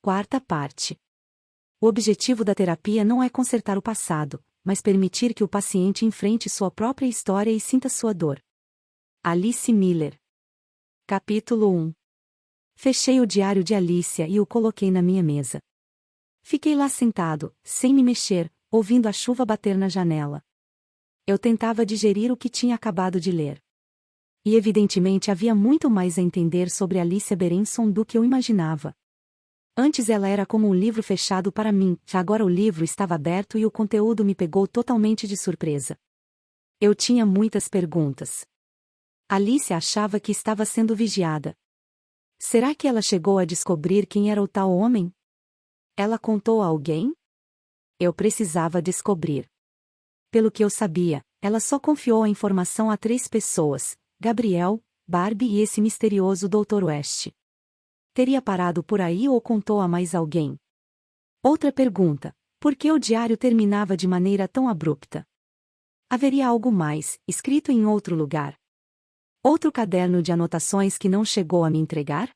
Quarta parte. O objetivo da terapia não é consertar o passado, mas permitir que o paciente enfrente sua própria história e sinta sua dor. Alice Miller. Capítulo 1. Fechei o diário de Alicia e o coloquei na minha mesa. Fiquei lá sentado, sem me mexer, ouvindo a chuva bater na janela. Eu tentava digerir o que tinha acabado de ler. E evidentemente havia muito mais a entender sobre Alicia Berenson do que eu imaginava. Antes ela era como um livro fechado para mim, já agora o livro estava aberto e o conteúdo me pegou totalmente de surpresa. Eu tinha muitas perguntas. Alicia achava que estava sendo vigiada. Será que ela chegou a descobrir quem era o tal homem? Ela contou a alguém? Eu precisava descobrir. Pelo que eu sabia, ela só confiou a informação a 3 pessoas: Gabriel, Barbie e esse misterioso Dr. West. Teria parado por aí ou contou a mais alguém? Outra pergunta: por que o diário terminava de maneira tão abrupta? Haveria algo mais, escrito em outro lugar? Outro caderno de anotações que não chegou a me entregar?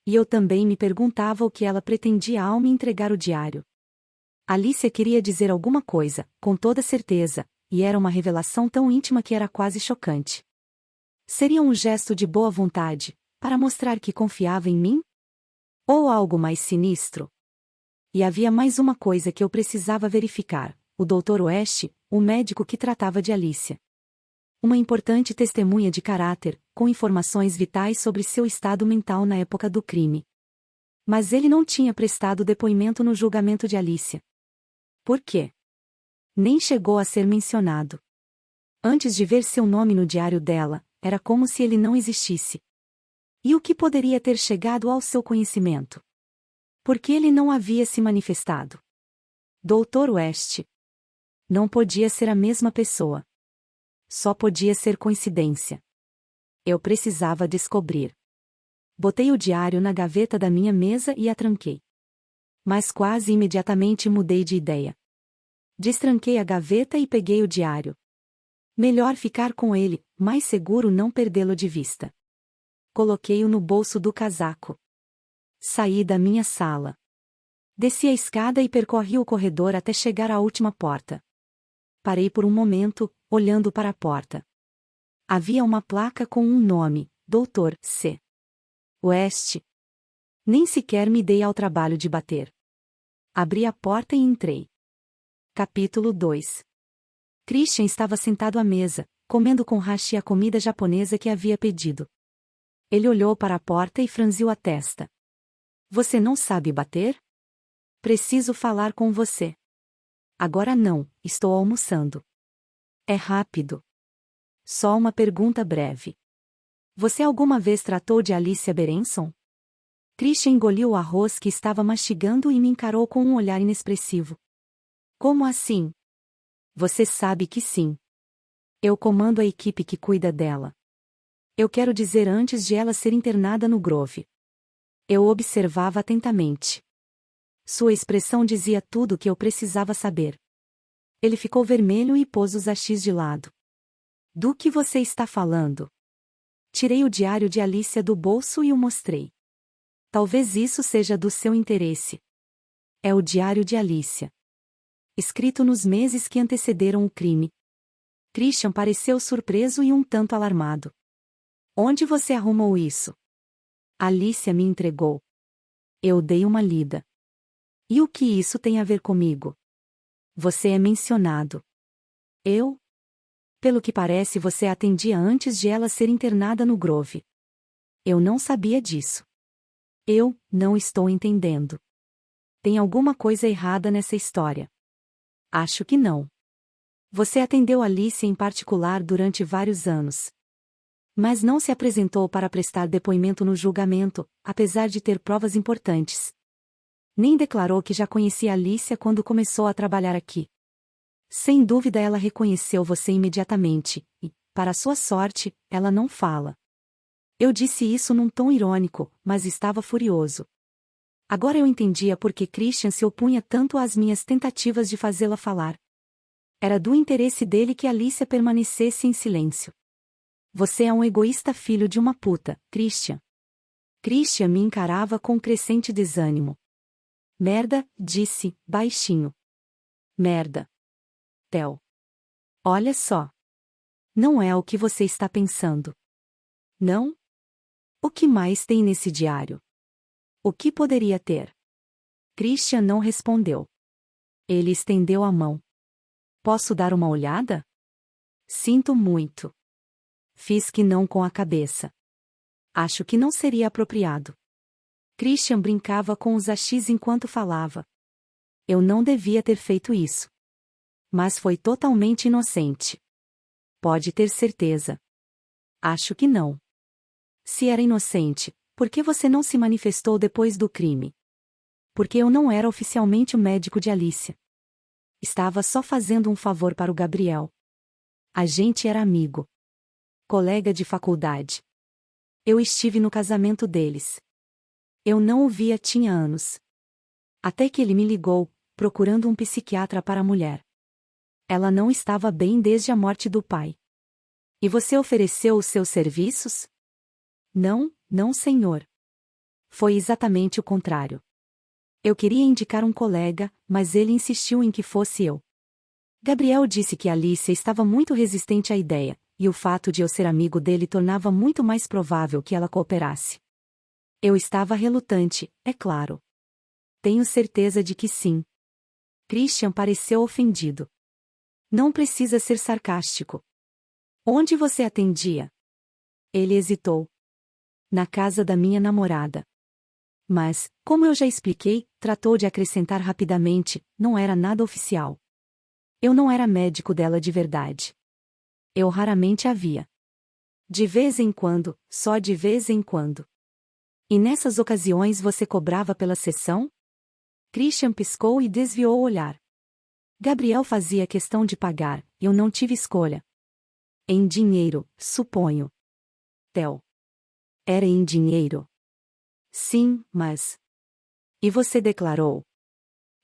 E eu também me perguntava o que ela pretendia ao me entregar o diário. Alicia queria dizer alguma coisa, com toda certeza, e era uma revelação tão íntima que era quase chocante. Seria um gesto de boa vontade, para mostrar que confiava em mim? Ou algo mais sinistro? E havia mais uma coisa que eu precisava verificar: o Dr. West, o médico que tratava de Alicia. Uma importante testemunha de caráter, com informações vitais sobre seu estado mental na época do crime. Mas ele não tinha prestado depoimento no julgamento de Alicia. Por quê? Nem chegou a ser mencionado. Antes de ver seu nome no diário dela, era como se ele não existisse. E o que poderia ter chegado ao seu conhecimento? Por que ele não havia se manifestado? Dr. West. Não podia ser a mesma pessoa. Só podia ser coincidência. Eu precisava descobrir. Botei o diário na gaveta da minha mesa e a tranquei. Mas quase imediatamente mudei de ideia. Destranquei a gaveta e peguei o diário. Melhor ficar com ele, mais seguro não perdê-lo de vista. Coloquei-o no bolso do casaco. Saí da minha sala. Desci a escada e percorri o corredor até chegar à última porta. Parei por um momento, olhando para a porta. Havia uma placa com um nome: Dr. C. West. Nem sequer me dei ao trabalho de bater. Abri a porta e entrei. Capítulo 2. Christian estava sentado à mesa, comendo com hashi a comida japonesa que havia pedido. Ele olhou para a porta e franziu a testa. Você não sabe bater? Preciso falar com você. Agora não, estou almoçando. É rápido. Só uma pergunta breve. Você alguma vez tratou de Alicia Berenson? Christian engoliu o arroz que estava mastigando e me encarou com um olhar inexpressivo. Como assim? Você sabe que sim. Eu comando a equipe que cuida dela. Eu quero dizer, antes de ela ser internada no Grove. Eu observava atentamente. Sua expressão dizia tudo o que eu precisava saber. Ele ficou vermelho e pôs os hashis de lado. Do que você está falando? Tirei o diário de Alicia do bolso e o mostrei. Talvez isso seja do seu interesse. É o diário de Alicia. Escrito nos meses que antecederam o crime. Christian pareceu surpreso e um tanto alarmado. Onde você arrumou isso? Alicia me entregou. Eu dei uma lida. E o que isso tem a ver comigo? Você é mencionado. Eu? Pelo que parece, você a atendia antes de ela ser internada no Grove. Eu não sabia disso. Eu não estou entendendo. Tem alguma coisa errada nessa história. Acho que não. Você atendeu Alice em particular durante vários anos. Mas não se apresentou para prestar depoimento no julgamento, apesar de ter provas importantes. Nem declarou que já conhecia Alicia quando começou a trabalhar aqui. Sem dúvida ela reconheceu você imediatamente, e, para sua sorte, ela não fala. Eu disse isso num tom irônico, mas estava furioso. Agora eu entendia por que Christian se opunha tanto às minhas tentativas de fazê-la falar. Era do interesse dele que Alicia permanecesse em silêncio. Você é um egoísta filho de uma puta, Christian. Christian me encarava com crescente desânimo. Merda, disse, baixinho. Merda. Theo. Olha só. Não é o que você está pensando. Não? O que mais tem nesse diário? O que poderia ter? Christian não respondeu. Ele estendeu a mão. Posso dar uma olhada? Sinto muito. Fiz que não com a cabeça. Acho que não seria apropriado. Christian brincava com os achis enquanto falava. Eu não devia ter feito isso. Mas foi totalmente inocente. Pode ter certeza. Acho que não. Se era inocente, por que você não se manifestou depois do crime? Porque eu não era oficialmente o médico de Alicia. Estava só fazendo um favor para o Gabriel. A gente era amigo. Colega de faculdade. Eu estive no casamento deles. Eu não o via tinha anos. Até que ele me ligou, procurando um psiquiatra para a mulher. Ela não estava bem desde a morte do pai. E você ofereceu os seus serviços? Não, não, senhor. Foi exatamente o contrário. Eu queria indicar um colega, mas ele insistiu em que fosse eu. Gabriel disse que Alicia estava muito resistente à ideia, e o fato de eu ser amigo dele tornava muito mais provável que ela cooperasse. Eu estava relutante, é claro. Tenho certeza de que sim. Christian pareceu ofendido. Não precisa ser sarcástico. Onde você atendia? Ele hesitou. Na casa da minha namorada. Mas, como eu já expliquei, tratou de acrescentar rapidamente, não era nada oficial. Eu não era médico dela de verdade. Eu raramente a via. De vez em quando, só de vez em quando. E nessas ocasiões você cobrava pela sessão? Christian piscou e desviou o olhar. Gabriel fazia questão de pagar, eu não tive escolha. Em dinheiro, suponho. Theo. Era em dinheiro? Sim, mas... E você declarou?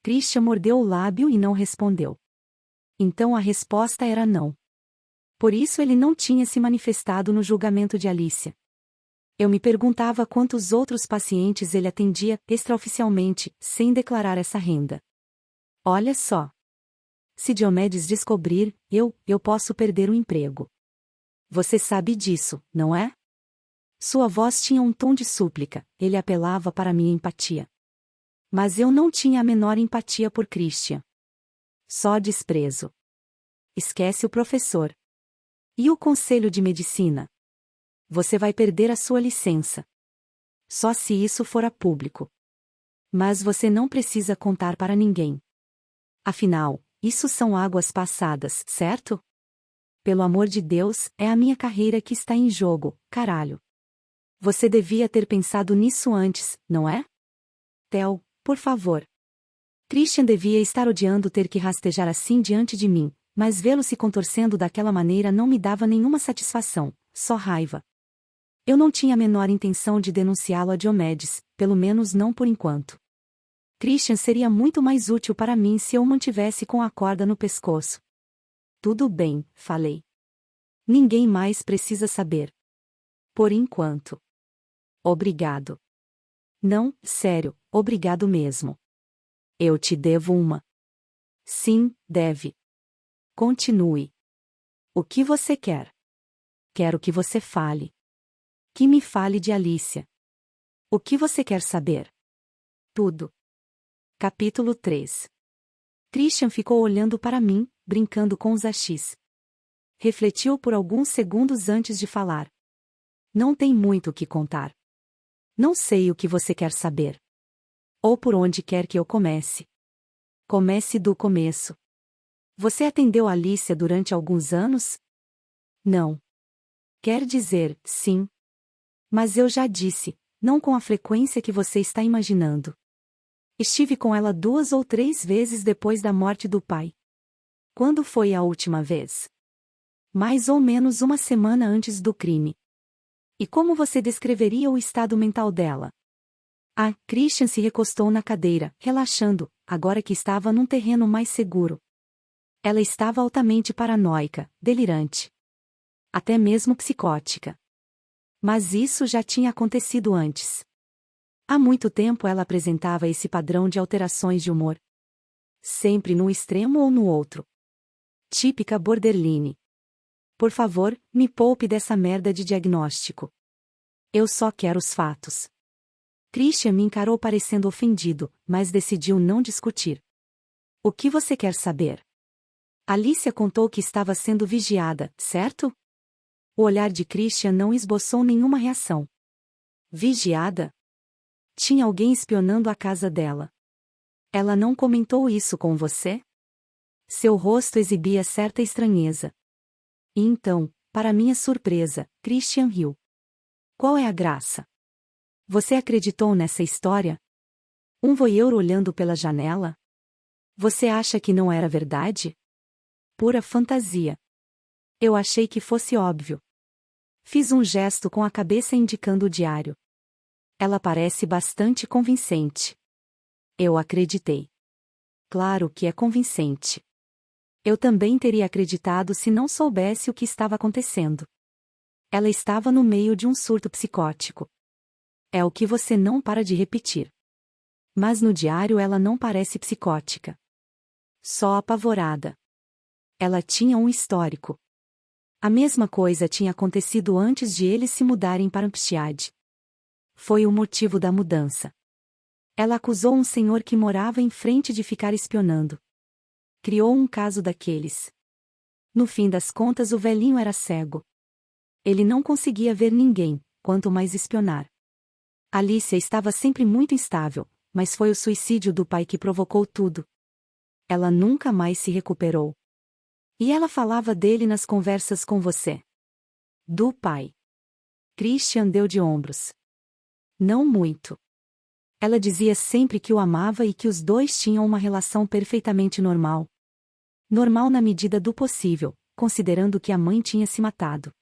Christian mordeu o lábio e não respondeu. Então a resposta era não. Por isso ele não tinha se manifestado no julgamento de Alicia. Eu me perguntava quantos outros pacientes ele atendia, extraoficialmente, sem declarar essa renda. Olha só. Se Diomedes descobrir, eu posso perder o emprego. Você sabe disso, não é? Sua voz tinha um tom de súplica, ele apelava para minha empatia. Mas eu não tinha a menor empatia por Christian. Só desprezo. Esquece o professor. E o conselho de medicina? Você vai perder a sua licença. Só se isso for a público. Mas você não precisa contar para ninguém. Afinal, isso são águas passadas, certo? Pelo amor de Deus, é a minha carreira que está em jogo, caralho. Você devia ter pensado nisso antes, não é? Theo, por favor. Christian devia estar odiando ter que rastejar assim diante de mim, mas vê-lo se contorcendo daquela maneira não me dava nenhuma satisfação, só raiva. Eu não tinha a menor intenção de denunciá-lo a Diomedes, pelo menos não por enquanto. Christian seria muito mais útil para mim se eu o mantivesse com a corda no pescoço. Tudo bem, falei. Ninguém mais precisa saber. Por enquanto. Obrigado. Não, sério, obrigado mesmo. Eu te devo uma. Sim, deve. Continue. O que você quer? Quero que você fale. Que me fale de Alicia. O que você quer saber? Tudo. Capítulo 3. Christian ficou olhando para mim, brincando com os achis. Refletiu por alguns segundos antes de falar. Não tem muito o que contar. Não sei o que você quer saber. Ou por onde quer que eu comece. Comece do começo. Você atendeu Alicia durante alguns anos? Não. Quer dizer, sim. Mas eu já disse, não com a frequência que você está imaginando. Estive com ela 2 ou 3 vezes depois da morte do pai. Quando foi a última vez? Mais ou menos uma semana antes do crime. E como você descreveria o estado mental dela? Ah, Christian se recostou na cadeira, relaxando, agora que estava num terreno mais seguro. Ela estava altamente paranoica, delirante. Até mesmo psicótica. Mas isso já tinha acontecido antes. Há muito tempo ela apresentava esse padrão de alterações de humor. Sempre num extremo ou no outro. Típica borderline. Por favor, me poupe dessa merda de diagnóstico. Eu só quero os fatos. Christian me encarou parecendo ofendido, mas decidiu não discutir. O que você quer saber? Alicia contou que estava sendo vigiada, certo? O olhar de Christian não esboçou nenhuma reação. Vigiada? Tinha alguém espionando a casa dela. Ela não comentou isso com você? Seu rosto exibia certa estranheza. E então, para minha surpresa, Christian riu. Qual é a graça? Você acreditou nessa história? Um voyeur olhando pela janela? Você acha que não era verdade? Pura fantasia. Eu achei que fosse óbvio. Fiz um gesto com a cabeça indicando o diário. Ela parece bastante convincente. Eu acreditei. Claro que é convincente. Eu também teria acreditado se não soubesse o que estava acontecendo. Ela estava no meio de um surto psicótico. É o que você não para de repetir. Mas no diário ela não parece psicótica. Só apavorada. Ela tinha um histórico. A mesma coisa tinha acontecido antes de eles se mudarem para Hampstead. Foi o motivo da mudança. Ela acusou um senhor que morava em frente de ficar espionando. Criou um caso daqueles. No fim das contas o velhinho era cego. Ele não conseguia ver ninguém, quanto mais espionar. Alicia estava sempre muito instável, mas foi o suicídio do pai que provocou tudo. Ela nunca mais se recuperou. E ela falava dele nas conversas com você. Do pai. Christian deu de ombros. Não muito. Ela dizia sempre que o amava e que os dois tinham uma relação perfeitamente normal. Normal na medida do possível, considerando que a mãe tinha se matado.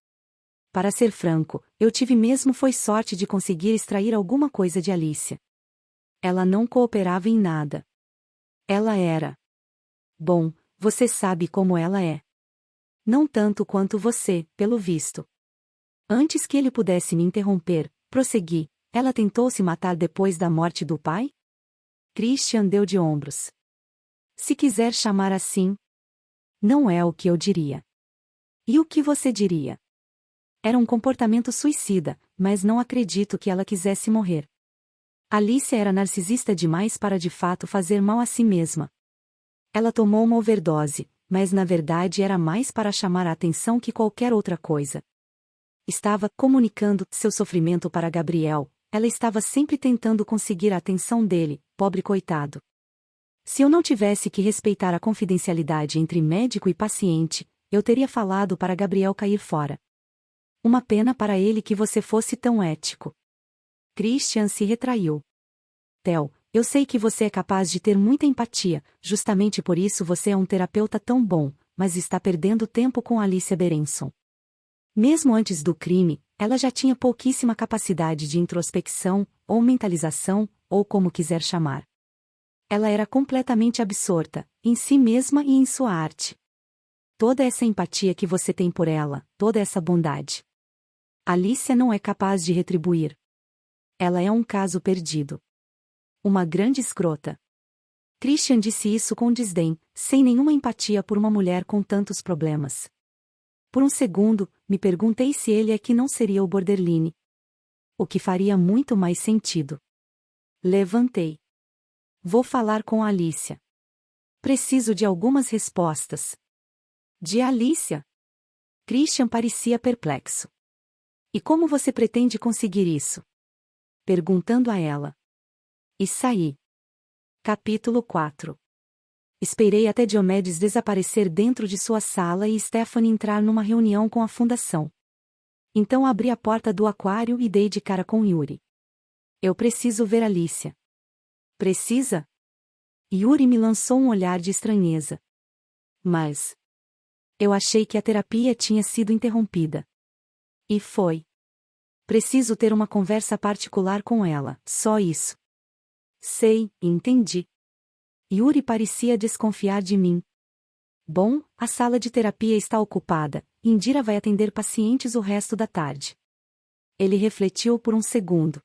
Para ser franco, eu tive mesmo foi sorte de conseguir extrair alguma coisa de Alicia. Ela não cooperava em nada. Ela era. Bom, você sabe como ela é. Não tanto quanto você, pelo visto. Antes que ele pudesse me interromper, prossegui. Ela tentou se matar depois da morte do pai? Christian deu de ombros. Se quiser chamar assim. Não é o que eu diria. E o que você diria? Era um comportamento suicida, mas não acredito que ela quisesse morrer. Alicia era narcisista demais para de fato fazer mal a si mesma. Ela tomou uma overdose, mas na verdade era mais para chamar a atenção que qualquer outra coisa. Estava comunicando seu sofrimento para Gabriel, ela estava sempre tentando conseguir a atenção dele, pobre coitado. Se eu não tivesse que respeitar a confidencialidade entre médico e paciente, eu teria falado para Gabriel cair fora. Uma pena para ele que você fosse tão ético. Christian se retraiu. Theo, eu sei que você é capaz de ter muita empatia, justamente por isso você é um terapeuta tão bom, mas está perdendo tempo com Alicia Berenson. Mesmo antes do crime, ela já tinha pouquíssima capacidade de introspecção, ou mentalização, ou como quiser chamar. Ela era completamente absorta, em si mesma e em sua arte. Toda essa empatia que você tem por ela, toda essa bondade. Alicia não é capaz de retribuir. Ela é um caso perdido. Uma grande escrota. Christian disse isso com desdém, sem nenhuma empatia por uma mulher com tantos problemas. Por um segundo, me perguntei se ele é que não seria o borderline. O que faria muito mais sentido. Levantei. Vou falar com a Alicia. Preciso de algumas respostas. De Alicia? Christian parecia perplexo. E como você pretende conseguir isso? Perguntando a ela. E saí. Capítulo 4. Esperei até Diomedes desaparecer dentro de sua sala e Stephanie entrar numa reunião com a fundação. Então abri a porta do aquário e dei de cara com Yuri. Eu preciso ver Alicia. Precisa? Yuri me lançou um olhar de estranheza. Mas... eu achei que a terapia tinha sido interrompida. E foi. Preciso ter uma conversa particular com ela, só isso. Sei, entendi. Yuri parecia desconfiar de mim. Bom, a sala de terapia está ocupada, Indira vai atender pacientes o resto da tarde. Ele refletiu por um segundo.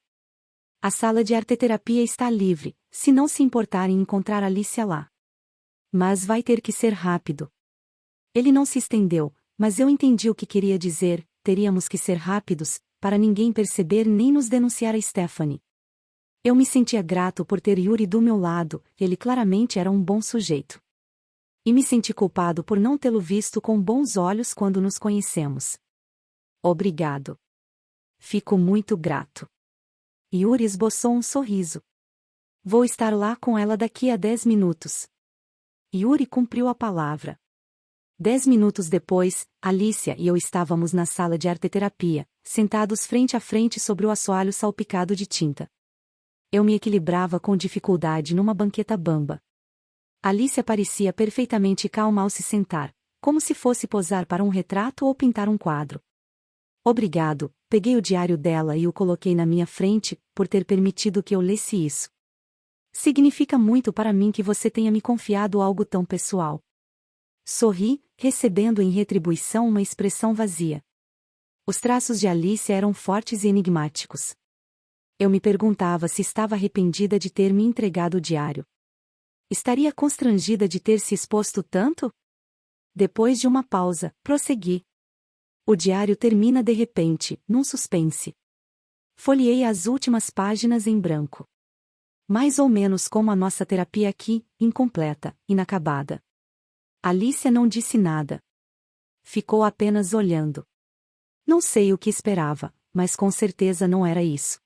A sala de arteterapia está livre, se não se importar em encontrar Alicia lá. Mas vai ter que ser rápido. Ele não se estendeu, mas eu entendi o que queria dizer, teríamos que ser rápidos, para ninguém perceber nem nos denunciar a Stephanie. Eu me sentia grato por ter Yuri do meu lado, ele claramente era um bom sujeito. E me senti culpado por não tê-lo visto com bons olhos quando nos conhecemos. Obrigado. Fico muito grato. Yuri esboçou um sorriso. Vou estar lá com ela daqui a 10 minutos. Yuri cumpriu a palavra. 10 minutos depois, Alicia e eu estávamos na sala de arteterapia, sentados frente a frente sobre o assoalho salpicado de tinta. Eu me equilibrava com dificuldade numa banqueta bamba. Alicia parecia perfeitamente calma ao se sentar, como se fosse posar para um retrato ou pintar um quadro. Obrigado, peguei o diário dela e o coloquei na minha frente, por ter permitido que eu lesse isso. Significa muito para mim que você tenha me confiado algo tão pessoal. Sorri, recebendo em retribuição uma expressão vazia. Os traços de Alicia eram fortes e enigmáticos. Eu me perguntava se estava arrependida de ter me entregado o diário. Estaria constrangida de ter se exposto tanto? Depois de uma pausa, prossegui. O diário termina de repente, num suspense. Folheei as últimas páginas em branco. Mais ou menos como a nossa terapia aqui, incompleta, inacabada. Alicia não disse nada. Ficou apenas olhando. Não sei o que esperava, mas com certeza não era isso.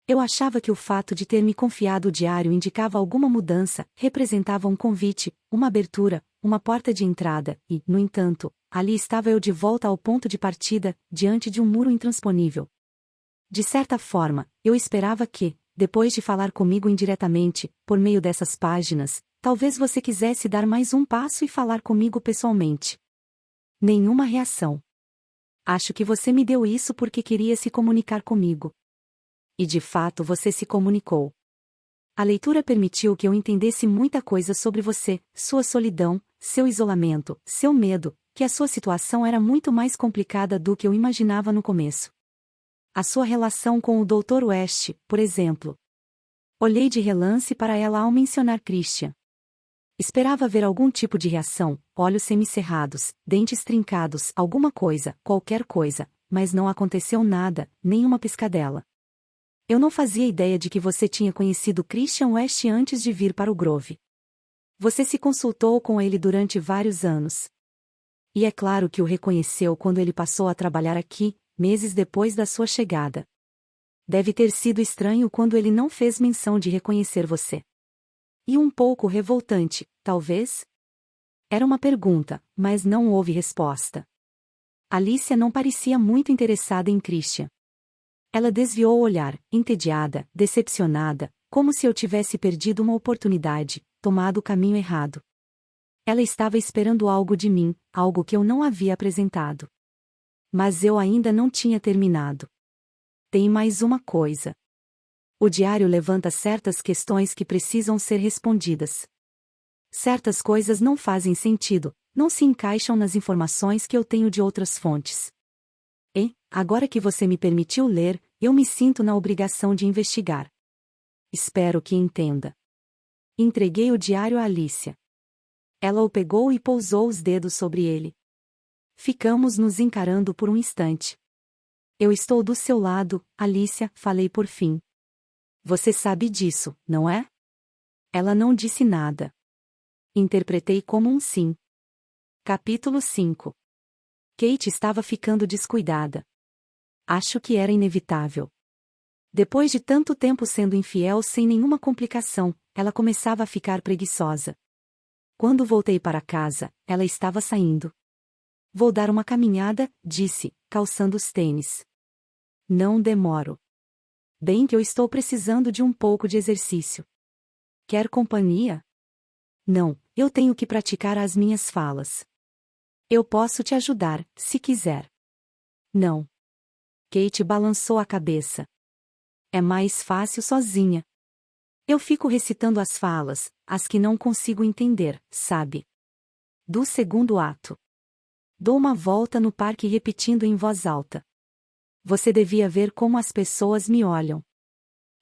Eu achava que o fato de ter me confiado o diário indicava alguma mudança, representava um convite, uma abertura, uma porta de entrada, e, no entanto, ali estava eu de volta ao ponto de partida, diante de um muro intransponível. De certa forma, eu esperava que, depois de falar comigo indiretamente, por meio dessas páginas, talvez você quisesse dar mais um passo e falar comigo pessoalmente. Nenhuma reação. Acho que você me deu isso porque queria se comunicar comigo. E de fato você se comunicou. A leitura permitiu que eu entendesse muita coisa sobre você, sua solidão, seu isolamento, seu medo, que a sua situação era muito mais complicada do que eu imaginava no começo. A sua relação com o Dr. West, por exemplo. Olhei de relance para ela ao mencionar Christian. Esperava ver algum tipo de reação, olhos semicerrados, dentes trincados, alguma coisa, qualquer coisa, mas não aconteceu nada, nem uma piscadela. Eu não fazia ideia de que você tinha conhecido Christian West antes de vir para o Grove. Você se consultou com ele durante vários anos. E é claro que o reconheceu quando ele passou a trabalhar aqui, meses depois da sua chegada. Deve ter sido estranho quando ele não fez menção de reconhecer você. E um pouco revoltante, talvez? Era uma pergunta, mas não houve resposta. Alicia não parecia muito interessada em Christian. Ela desviou o olhar, entediada, decepcionada, como se eu tivesse perdido uma oportunidade, tomado o caminho errado. Ela estava esperando algo de mim, algo que eu não havia apresentado. Mas eu ainda não tinha terminado. Tem mais uma coisa. O diário levanta certas questões que precisam ser respondidas. Certas coisas não fazem sentido, não se encaixam nas informações que eu tenho de outras fontes. E, agora que você me permitiu ler, eu me sinto na obrigação de investigar. Espero que entenda. Entreguei o diário a Alicia. Ela o pegou e pousou os dedos sobre ele. Ficamos nos encarando por um instante. Eu estou do seu lado, Alicia, falei por fim. Você sabe disso, não é? Ela não disse nada. Interpretei como um sim. Capítulo 5. Kate estava ficando descuidada. Acho que era inevitável. Depois de tanto tempo sendo infiel sem nenhuma complicação, ela começava a ficar preguiçosa. Quando voltei para casa, ela estava saindo. Vou dar uma caminhada, disse, calçando os tênis. Não demoro. Bem que eu estou precisando de um pouco de exercício. Quer companhia? Não, eu tenho que praticar as minhas falas. Eu posso te ajudar, se quiser. Não. Kate balançou a cabeça. É mais fácil sozinha. Eu fico recitando as falas, as que não consigo entender, sabe? Do segundo ato. Dou uma volta no parque repetindo em voz alta. Você devia ver como as pessoas me olham.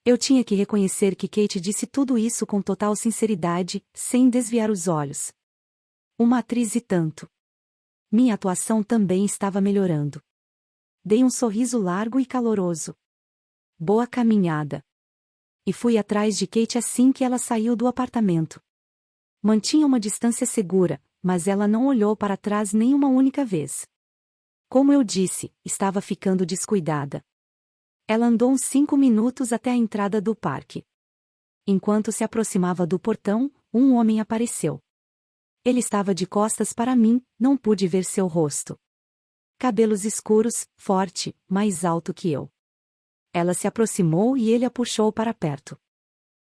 Eu tinha que reconhecer que Kate disse tudo isso com total sinceridade, sem desviar os olhos. Uma atriz e tanto. Minha atuação também estava melhorando. Dei um sorriso largo e caloroso. Boa caminhada. E fui atrás de Kate assim que ela saiu do apartamento. Mantinha uma distância segura, mas ela não olhou para trás nem uma única vez. Como eu disse, estava ficando descuidada. Ela andou uns 5 minutos até a entrada do parque. Enquanto se aproximava do portão, um homem apareceu. Ele estava de costas para mim, não pude ver seu rosto. Cabelos escuros, forte, mais alto que eu. Ela se aproximou e ele a puxou para perto.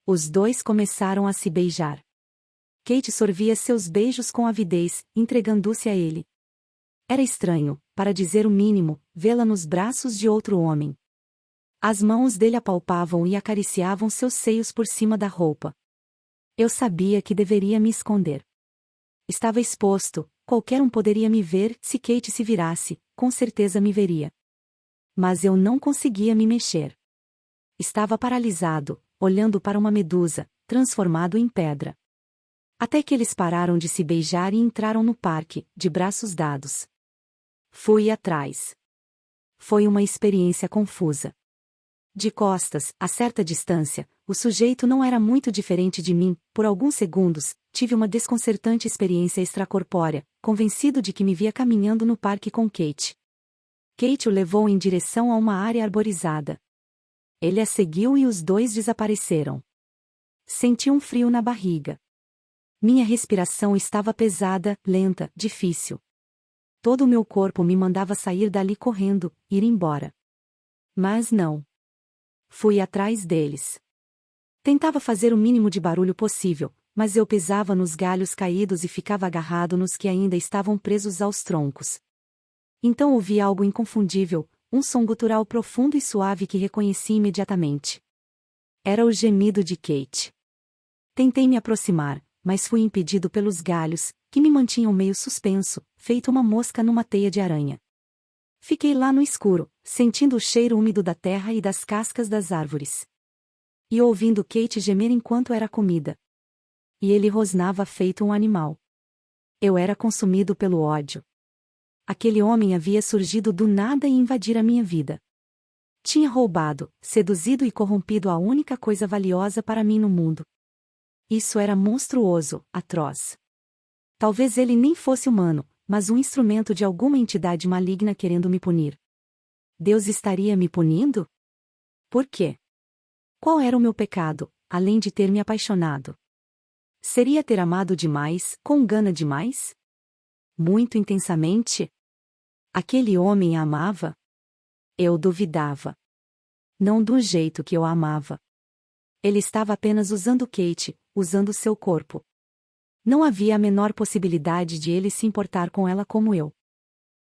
Os dois começaram a se beijar. Kate sorvia seus beijos com avidez, entregando-se a ele. Era estranho, para dizer o mínimo, vê-la nos braços de outro homem. As mãos dele apalpavam e acariciavam seus seios por cima da roupa. Eu sabia que deveria me esconder. Estava exposto, qualquer um poderia me ver, se Kate se virasse, com certeza me veria. Mas eu não conseguia me mexer. Estava paralisado, olhando para uma medusa, transformado em pedra. Até que eles pararam de se beijar e entraram no parque, de braços dados. Fui atrás. Foi uma experiência confusa. De costas, a certa distância, o sujeito não era muito diferente de mim. Por alguns segundos, tive uma desconcertante experiência extracorpórea, convencido de que me via caminhando no parque com Kate. Kate o levou em direção a uma área arborizada. Ele a seguiu e os dois desapareceram. Senti um frio na barriga. Minha respiração estava pesada, lenta, difícil. Todo o meu corpo me mandava sair dali correndo, ir embora. Mas não. Fui atrás deles. Tentava fazer o mínimo de barulho possível, mas eu pisava nos galhos caídos e ficava agarrado nos que ainda estavam presos aos troncos. Então ouvi algo inconfundível, um som gutural profundo e suave que reconheci imediatamente. Era o gemido de Kate. Tentei me aproximar, mas fui impedido pelos galhos, que me mantinham meio suspenso, feito uma mosca numa teia de aranha. Fiquei lá no escuro, sentindo o cheiro úmido da terra e das cascas das árvores. E ouvindo Kate gemer enquanto era comida. E ele rosnava feito um animal. Eu era consumido pelo ódio. Aquele homem havia surgido do nada e invadir a minha vida. Tinha roubado, seduzido e corrompido a única coisa valiosa para mim no mundo. Isso era monstruoso, atroz. Talvez ele nem fosse humano, mas um instrumento de alguma entidade maligna querendo me punir. Deus estaria me punindo? Por quê? Qual era o meu pecado, além de ter me apaixonado? Seria ter amado demais, com gana demais? Muito intensamente? Aquele homem a amava? Eu duvidava. Não do jeito que eu a amava. Ele estava apenas usando Kate, usando seu corpo. Não havia a menor possibilidade de ele se importar com ela como eu.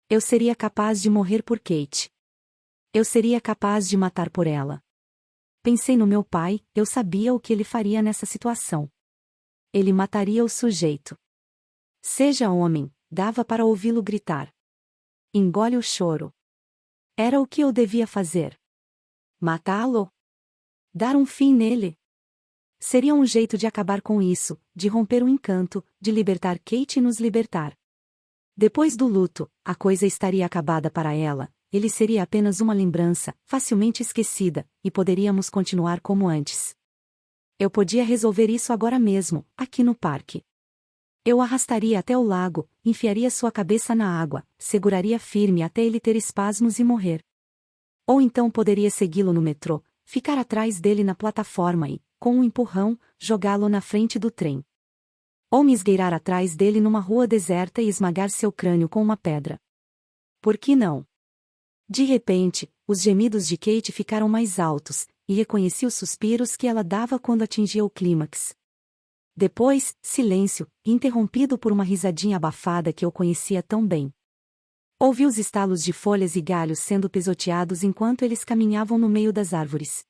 Eu seria capaz de morrer por Kate. Eu seria capaz de matar por ela. Pensei no meu pai, eu sabia o que ele faria nessa situação. Ele mataria o sujeito. Seja homem, dava para ouvi-lo gritar. Engole o choro. Era o que eu devia fazer. Matá-lo? Dar um fim nele? Seria um jeito de acabar com isso, de romper o encanto, de libertar Kate e nos libertar. Depois do luto, a coisa estaria acabada para ela, ele seria apenas uma lembrança, facilmente esquecida, e poderíamos continuar como antes. Eu podia resolver isso agora mesmo, aqui no parque. Eu o arrastaria até o lago, enfiaria sua cabeça na água, seguraria firme até ele ter espasmos e morrer. Ou então poderia segui-lo no metrô, ficar atrás dele na plataforma e, com um empurrão, jogá-lo na frente do trem. Ou me esgueirar atrás dele numa rua deserta e esmagar seu crânio com uma pedra. Por que não? De repente, os gemidos de Kate ficaram mais altos, e reconheci os suspiros que ela dava quando atingia o clímax. Depois, silêncio, interrompido por uma risadinha abafada que eu conhecia tão bem. Ouvi os estalos de folhas e galhos sendo pisoteados enquanto eles caminhavam no meio das árvores.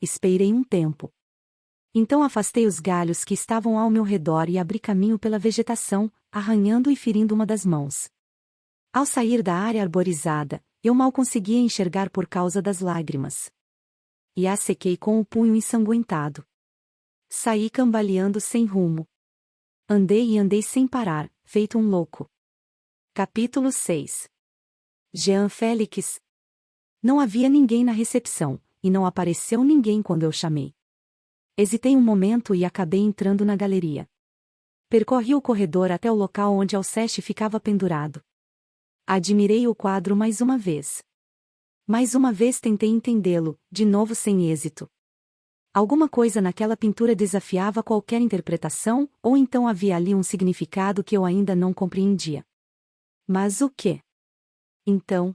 Esperei um tempo. Então afastei os galhos que estavam ao meu redor e abri caminho pela vegetação, arranhando e ferindo uma das mãos. Ao sair da área arborizada, eu mal conseguia enxergar por causa das lágrimas. e a sequei com o punho ensanguentado. Saí cambaleando sem rumo. Andei e andei sem parar, feito um louco. Capítulo 6. Jean Félix. Não havia ninguém na recepção, e não apareceu ninguém quando eu chamei. Hesitei um momento e acabei entrando na galeria. Percorri o corredor até o local onde Alceste ficava pendurado. Admirei o quadro mais uma vez. Mais uma vez tentei entendê-lo, de novo sem êxito. Alguma coisa naquela pintura desafiava qualquer interpretação, ou então havia ali um significado que eu ainda não compreendia. Mas o quê? Então,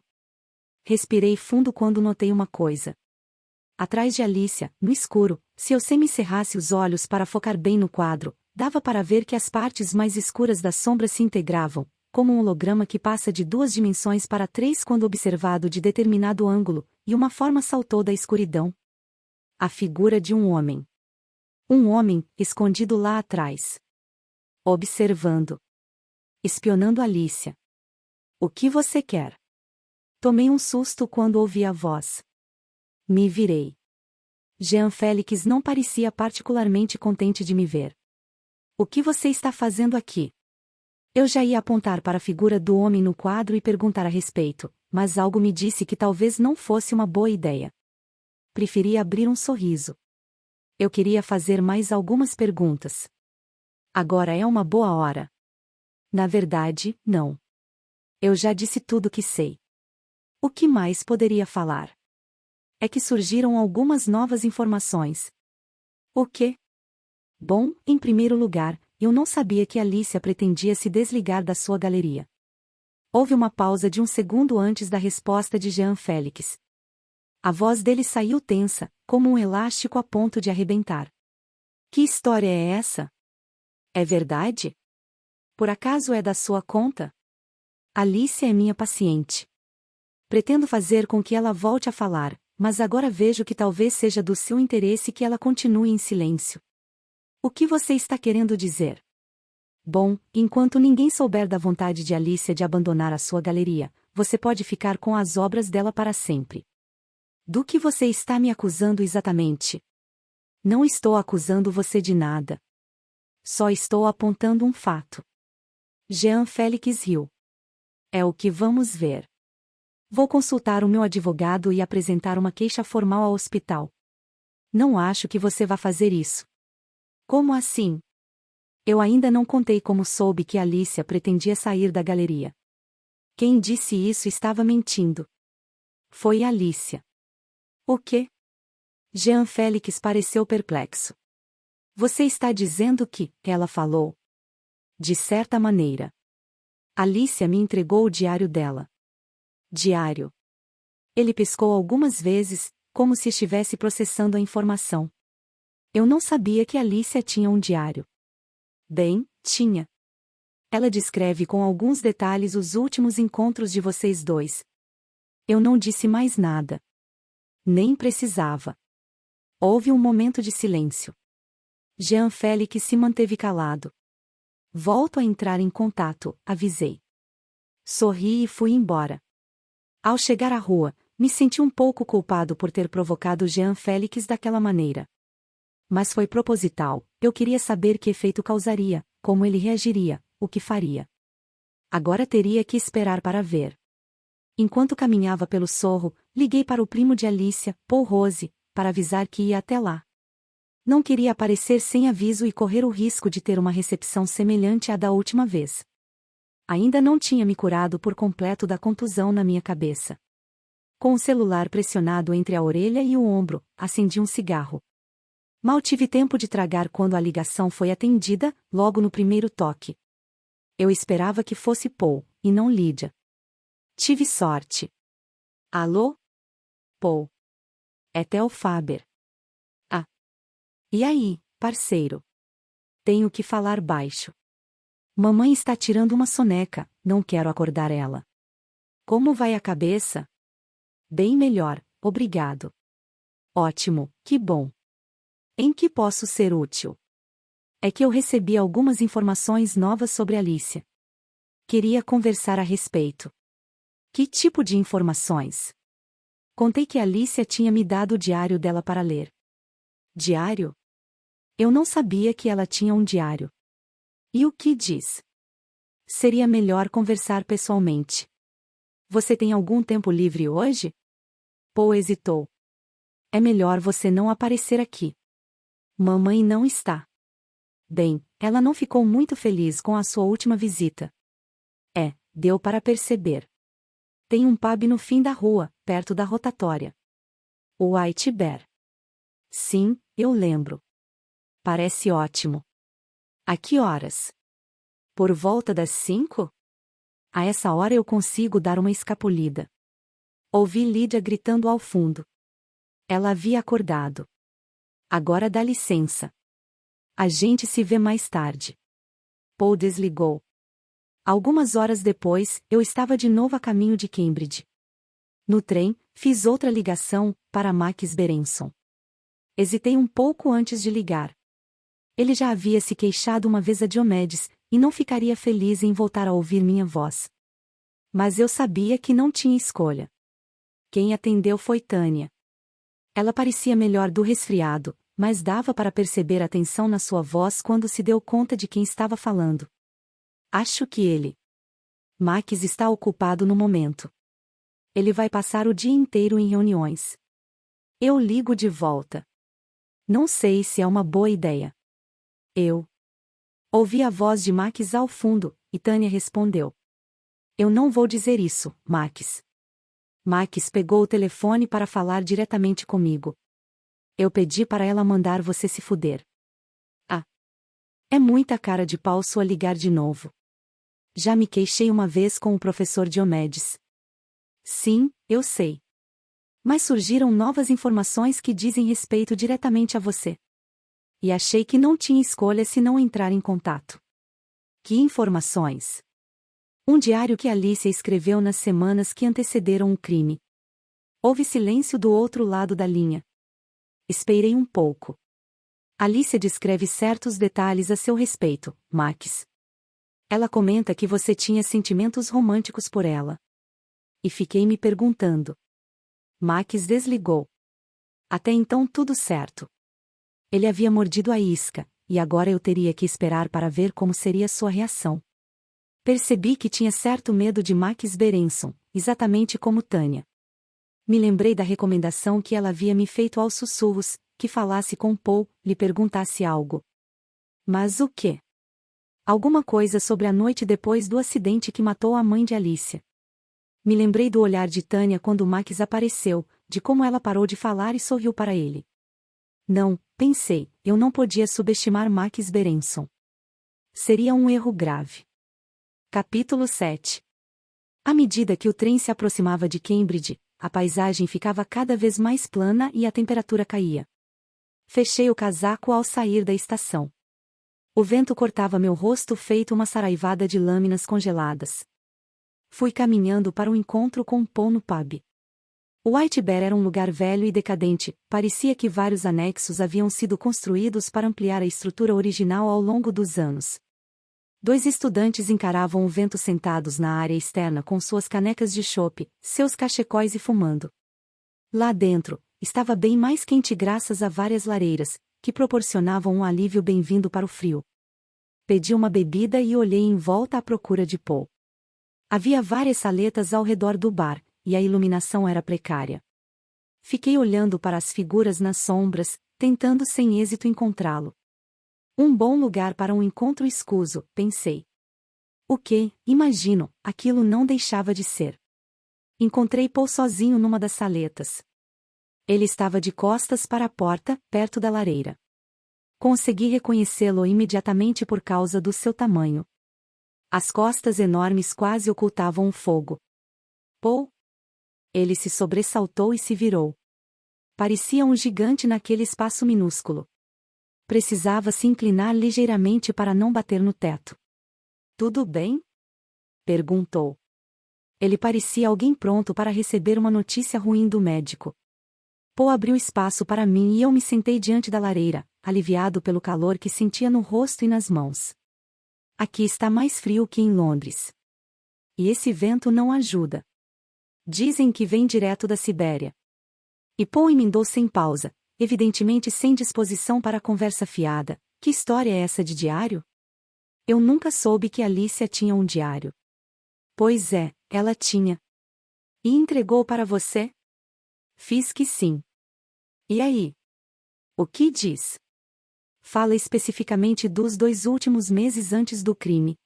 respirei fundo quando notei uma coisa. Atrás de Alicia, no escuro, se eu semicerrasse os olhos para focar bem no quadro, dava para ver que as partes mais escuras da sombra se integravam, como um holograma que passa de 2 dimensões para 3 quando observado de determinado ângulo, e uma forma saltou da escuridão. A figura de um homem. Um homem, escondido lá atrás. Observando. Espionando Alicia. O que você quer? Tomei um susto quando ouvi a voz. Me virei. Jean Félix não parecia particularmente contente de me ver. O que você está fazendo aqui? Eu já ia apontar para a figura do homem no quadro e perguntar a respeito, mas algo me disse que talvez não fosse uma boa ideia. Preferi abrir um sorriso. Eu queria fazer mais algumas perguntas. Agora é uma boa hora. Na verdade, não. Eu já disse tudo o que sei. O que mais poderia falar? É que surgiram algumas novas informações. O quê? Bom, em primeiro lugar, eu não sabia que Alicia pretendia se desligar da sua galeria. Houve uma pausa de um segundo antes da resposta de Jean Félix. A voz dele saiu tensa, como um elástico a ponto de arrebentar. Que história é essa? É verdade? Por acaso é da sua conta? Alicia é minha paciente. Pretendo fazer com que ela volte a falar, mas agora vejo que talvez seja do seu interesse que ela continue em silêncio. O que você está querendo dizer? Bom, enquanto ninguém souber da vontade de Alicia de abandonar a sua galeria, você pode ficar com as obras dela para sempre. Do que você está me acusando exatamente? Não estou acusando você de nada. Só estou apontando um fato. Jean Félix riu. É o que vamos ver. Vou consultar o meu advogado e apresentar uma queixa formal ao hospital. Não acho que você vá fazer isso. Como assim? Eu ainda não contei como soube que Alicia pretendia sair da galeria. Quem disse isso estava mentindo. Foi Alicia. O quê? Jean Félix pareceu perplexo. Você está dizendo que ela falou? De certa maneira. Alicia me entregou o diário dela. Diário. Ele piscou algumas vezes, como se estivesse processando a informação. Eu não sabia que Alicia tinha um diário. Bem, tinha. Ela descreve com alguns detalhes os últimos encontros de vocês dois. Eu não disse mais nada. Nem precisava. Houve um momento de silêncio. Jean Félix se manteve calado. Volto a entrar em contato, avisei. Sorri e fui embora. Ao chegar à rua, me senti um pouco culpado por ter provocado Jean Félix daquela maneira. Mas foi proposital, eu queria saber que efeito causaria, como ele reagiria, o que faria. Agora teria que esperar para ver. Enquanto caminhava pelo Sorro, liguei para o primo de Alicia, Paul Rose, para avisar que ia até lá. Não queria aparecer sem aviso e correr o risco de ter uma recepção semelhante à da última vez. Ainda não tinha me curado por completo da contusão na minha cabeça. Com o celular pressionado entre a orelha e o ombro, acendi um cigarro. Mal tive tempo de tragar quando a ligação foi atendida, logo no primeiro toque. Eu esperava que fosse Paul, e não Lídia. Tive sorte. Alô? Paul. É Theo Faber. Ah. E aí, parceiro? Tenho que falar baixo. Mamãe está tirando uma soneca, não quero acordar ela. Como vai a cabeça? Bem melhor, obrigado. Ótimo, que bom. Em que posso ser útil? É que eu recebi algumas informações novas sobre Alicia. Queria conversar a respeito. Que tipo de informações? Contei que Alicia tinha me dado o diário dela para ler. Diário? Eu não sabia que ela tinha um diário. E o que diz? Seria melhor conversar pessoalmente. Você tem algum tempo livre hoje? Paul hesitou. É melhor você não aparecer aqui. Mamãe não está. Bem, ela não ficou muito feliz com a sua última visita. Deu para perceber. Tem um pub no fim da rua, perto da rotatória. O White Bear. Sim, eu lembro. Parece ótimo. A que horas? Por volta das 5? A essa hora eu consigo dar uma escapulida. Ouvi Lídia gritando ao fundo. Ela havia acordado. Agora dá licença. A gente se vê mais tarde. Paul desligou. Algumas horas depois, eu estava de novo a caminho de Cambridge. No trem, fiz outra ligação, para Max Berenson. Hesitei um pouco antes de ligar. Ele já havia se queixado uma vez a Diomedes, e não ficaria feliz em voltar a ouvir minha voz. Mas eu sabia que não tinha escolha. Quem atendeu foi Tânia. Ela parecia melhor do resfriado, mas dava para perceber a tensão na sua voz quando se deu conta de quem estava falando. Acho que ele. Max está ocupado no momento. Ele vai passar o dia inteiro em reuniões. Eu ligo de volta. Não sei se é uma boa ideia. Eu. Ouvi a voz de Max ao fundo, e Tânia respondeu. Eu não vou dizer isso, Max. Max pegou o telefone para falar diretamente comigo. Eu pedi para ela mandar você se fuder. Ah. É muita cara de pau sua ligar de novo. Já me queixei uma vez com o professor Diomedes. Sim, eu sei. Mas surgiram novas informações que dizem respeito diretamente a você. E achei que não tinha escolha se não entrar em contato. Que informações? Um diário que Alicia escreveu nas semanas que antecederam o crime. Houve silêncio do outro lado da linha. Esperei um pouco. Alicia descreve certos detalhes a seu respeito, Max. Ela comenta que você tinha sentimentos românticos por ela. E fiquei me perguntando. Max desligou. Até então tudo certo. Ele havia mordido a isca, e agora eu teria que esperar para ver como seria sua reação. Percebi que tinha certo medo de Max Berenson, exatamente como Tânia. Me lembrei da recomendação que ela havia me feito aos sussurros, que falasse com Paul, lhe perguntasse algo. Mas o quê? Alguma coisa sobre a noite depois do acidente que matou a mãe de Alicia. Me lembrei do olhar de Tânia quando Max apareceu, de como ela parou de falar e sorriu para ele. Não, pensei, eu não podia subestimar Max Berenson. Seria um erro grave. Capítulo 7. À medida que o trem se aproximava de Cambridge, a paisagem ficava cada vez mais plana e a temperatura caía. Fechei o casaco ao sair da estação. O vento cortava meu rosto feito uma saraivada de lâminas congeladas. Fui caminhando para o encontro com Paul no pub. O White Bear era um lugar velho e decadente, parecia que vários anexos haviam sido construídos para ampliar a estrutura original ao longo dos anos. 2 estudantes encaravam o vento sentados na área externa com suas canecas de chope, seus cachecóis e fumando. Lá dentro, estava bem mais quente graças a várias lareiras, que proporcionavam um alívio bem-vindo para o frio. Pedi uma bebida e olhei em volta à procura de Paul. Havia várias saletas ao redor do bar, e a iluminação era precária. Fiquei olhando para as figuras nas sombras, tentando sem êxito encontrá-lo. Um bom lugar para um encontro escuso, pensei. O que, imagino, aquilo não deixava de ser. Encontrei Paul sozinho numa das saletas. Ele estava de costas para a porta, perto da lareira. Consegui reconhecê-lo imediatamente por causa do seu tamanho. As costas enormes quase ocultavam o fogo. Paul? Ele se sobressaltou e se virou. Parecia um gigante naquele espaço minúsculo. Precisava se inclinar ligeiramente para não bater no teto. Tudo bem? Perguntou. Ele parecia alguém pronto para receber uma notícia ruim do médico. Paul abriu espaço para mim e eu me sentei diante da lareira, aliviado pelo calor que sentia no rosto e nas mãos. Aqui está mais frio que em Londres. E esse vento não ajuda. Dizem que vem direto da Sibéria. E Paul emendou sem pausa, evidentemente sem disposição para a conversa fiada. Que história é essa de diário? Eu nunca soube que Alicia tinha um diário. Pois é, ela tinha. E entregou para você? Fiz que sim. E aí? O que diz? Fala especificamente dos 2 últimos meses antes do crime.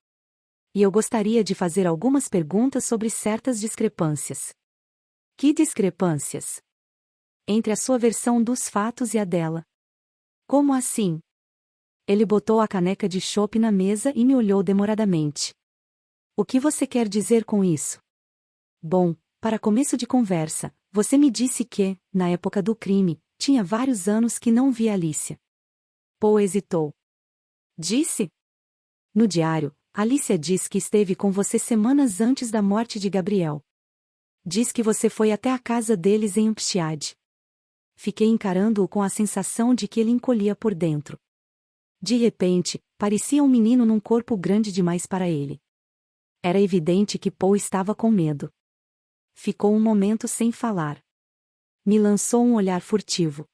E eu gostaria de fazer algumas perguntas sobre certas discrepâncias. Que discrepâncias? Entre a sua versão dos fatos e a dela. Como assim? Ele botou a caneca de chopp na mesa e me olhou demoradamente. O que você quer dizer com isso? Bom, para começo de conversa, você me disse que, na época do crime, tinha vários anos que não via Alicia. Paul hesitou. Disse? No diário, Alicia diz que esteve com você semanas antes da morte de Gabriel. Diz que você foi até a casa deles em Upshad. Fiquei encarando-o com a sensação de que ele encolhia por dentro. De repente, parecia um menino num corpo grande demais para ele. Era evidente que Paul estava com medo. Ficou um momento sem falar. Me lançou um olhar furtivo.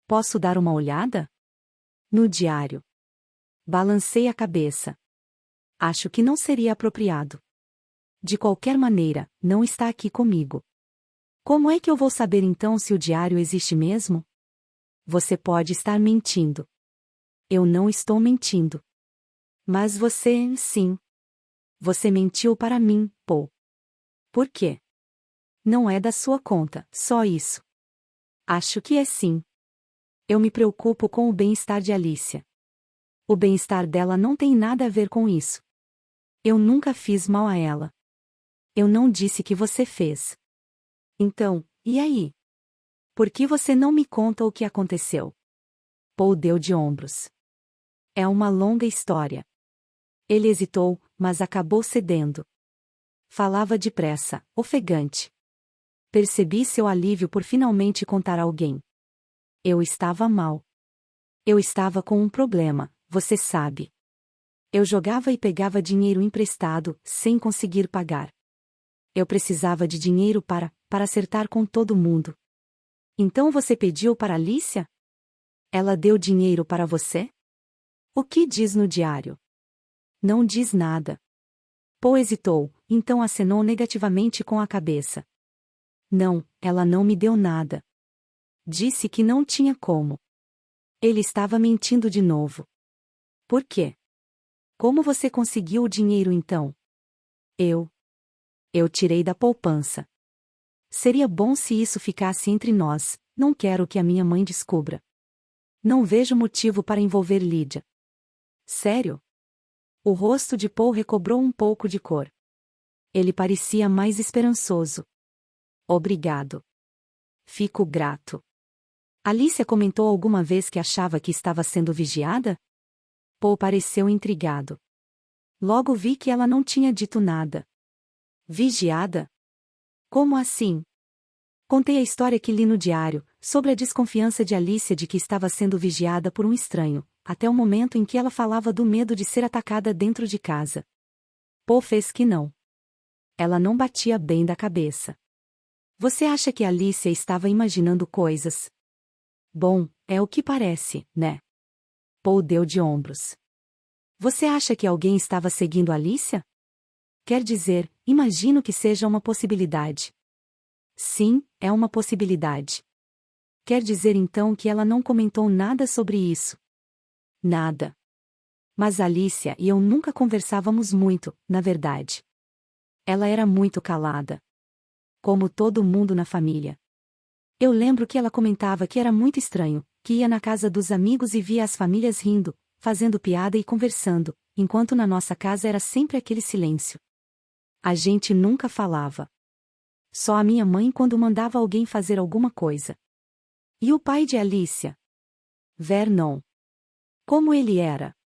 Posso dar uma olhada? No diário. Balancei a cabeça. Acho que não seria apropriado. De qualquer maneira, não está aqui comigo. Como é que eu vou saber então se o diário existe mesmo? Você pode estar mentindo. Eu não estou mentindo. Mas você, sim. Você mentiu para mim, Paul. Por quê? Não é da sua conta, só isso. Acho que é sim. Eu me preocupo com o bem-estar de Alicia. O bem-estar dela não tem nada a ver com isso. Eu nunca fiz mal a ela. Eu não disse que você fez. Então, e aí? Por que você não me conta o que aconteceu? Paul deu de ombros. É uma longa história. Ele hesitou, mas acabou cedendo. Falava depressa, ofegante. Percebi seu alívio por finalmente contar a alguém. Eu estava mal. Eu estava com um problema, você sabe. Eu jogava e pegava dinheiro emprestado, sem conseguir pagar. Eu precisava de dinheiro para acertar com todo mundo. Então você pediu para Alicia? Ela deu dinheiro para você? O que diz no diário? Não diz nada. Paul hesitou, então acenou negativamente com a cabeça. Não, ela não me deu nada. Disse que não tinha como. Ele estava mentindo de novo. Por quê? Como você conseguiu o dinheiro então? Eu tirei da poupança. Seria bom se isso ficasse entre nós, não quero que a minha mãe descubra. Não vejo motivo para envolver Lydia. Sério? O rosto de Paul recobrou um pouco de cor. Ele parecia mais esperançoso. Obrigado. Fico grato. Alicia comentou alguma vez que achava que estava sendo vigiada? Paul pareceu intrigado. Logo vi que ela não tinha dito nada. Vigiada? Como assim? Contei a história que li no diário, sobre a desconfiança de Alicia de que estava sendo vigiada por um estranho, até o momento em que ela falava do medo de ser atacada dentro de casa. Paul fez que não. Ela não batia bem da cabeça. Você acha que Alicia estava imaginando coisas? Bom, é o que parece, né? Paul deu de ombros. Você acha que alguém estava seguindo Alicia? Quer dizer, imagino que seja uma possibilidade. Sim, é uma possibilidade. Quer dizer então que ela não comentou nada sobre isso? Nada. Mas Alicia e eu nunca conversávamos muito, na verdade. Ela era muito calada. Como todo mundo na família. Eu lembro que ela comentava que era muito estranho, que ia na casa dos amigos e via as famílias rindo, fazendo piada e conversando, enquanto na nossa casa era sempre aquele silêncio. A gente nunca falava. Só a minha mãe quando mandava alguém fazer alguma coisa. E o pai de Alicia? Vernon. Como ele era?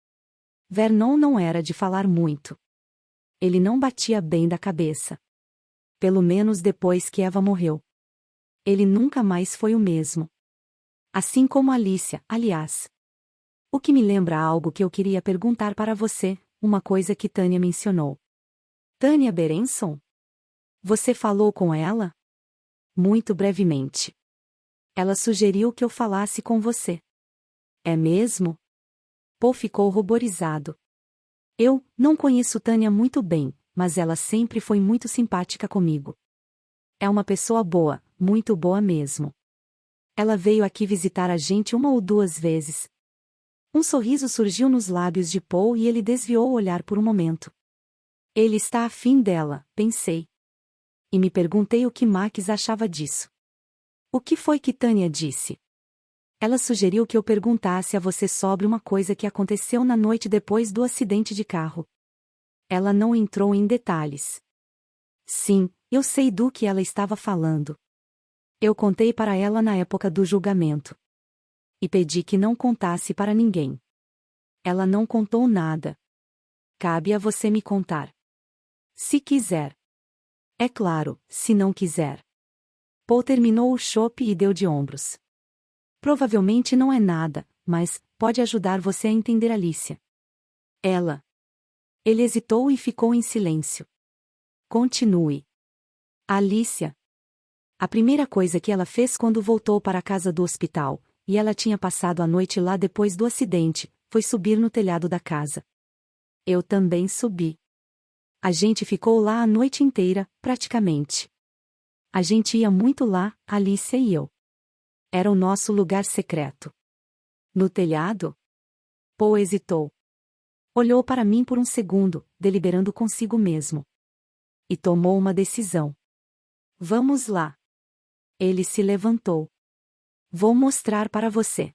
Vernon não era de falar muito. Ele não batia bem da cabeça. Pelo menos depois que Eva morreu. Ele nunca mais foi o mesmo. Assim como Alicia, aliás. O que me lembra algo que eu queria perguntar para você, uma coisa que Tânia mencionou. Tânia Berenson? Você falou com ela? Muito brevemente. Ela sugeriu que eu falasse com você. É mesmo? Paul ficou ruborizado. Eu não conheço Tânia muito bem, mas ela sempre foi muito simpática comigo. É uma pessoa boa, muito boa mesmo. Ela veio aqui visitar a gente uma ou duas vezes. Um sorriso surgiu nos lábios de Paul e ele desviou o olhar por um momento. Ele está afim dela, pensei. E me perguntei o que Max achava disso. O que foi que Tânia disse? Ela sugeriu que eu perguntasse a você sobre uma coisa que aconteceu na noite depois do acidente de carro. Ela não entrou em detalhes. Sim, eu sei do que ela estava falando. Eu contei para ela na época do julgamento. E pedi que não contasse para ninguém. Ela não contou nada. Cabe a você me contar. Se quiser. É claro, se não quiser. Paul terminou o chopp e deu de ombros. Provavelmente não é nada, mas pode ajudar você a entender Alicia. Ela. Ele hesitou e ficou em silêncio. Continue. Alicia. A primeira coisa que ela fez quando voltou para a casa do hospital, e ela tinha passado a noite lá depois do acidente, foi subir no telhado da casa. Eu também subi. A gente ficou lá a noite inteira, praticamente. A gente ia muito lá, Alicia e eu. Era o nosso lugar secreto. No telhado? Paul hesitou. Olhou para mim por um segundo, deliberando consigo mesmo. E tomou uma decisão. Vamos lá. Ele se levantou. Vou mostrar para você.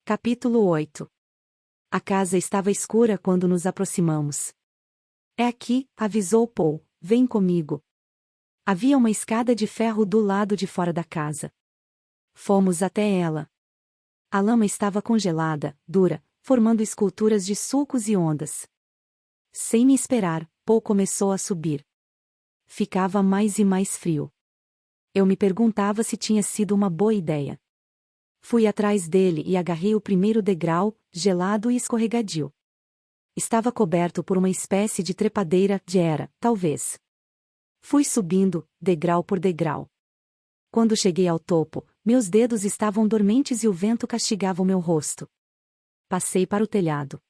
Capítulo 8. A casa estava escura quando nos aproximamos. É aqui, avisou Paul, vem comigo. Havia uma escada de ferro do lado de fora da casa. Fomos até ela. A lama estava congelada, dura, formando esculturas de sulcos e ondas. Sem me esperar, Paul começou a subir. Ficava mais e mais frio. Eu me perguntava se tinha sido uma boa ideia. Fui atrás dele e agarrei o primeiro degrau, gelado e escorregadio. Estava coberto por uma espécie de trepadeira, talvez. Fui subindo, degrau por degrau. Quando cheguei ao topo, meus dedos estavam dormentes e o vento castigava o meu rosto. Passei para o telhado.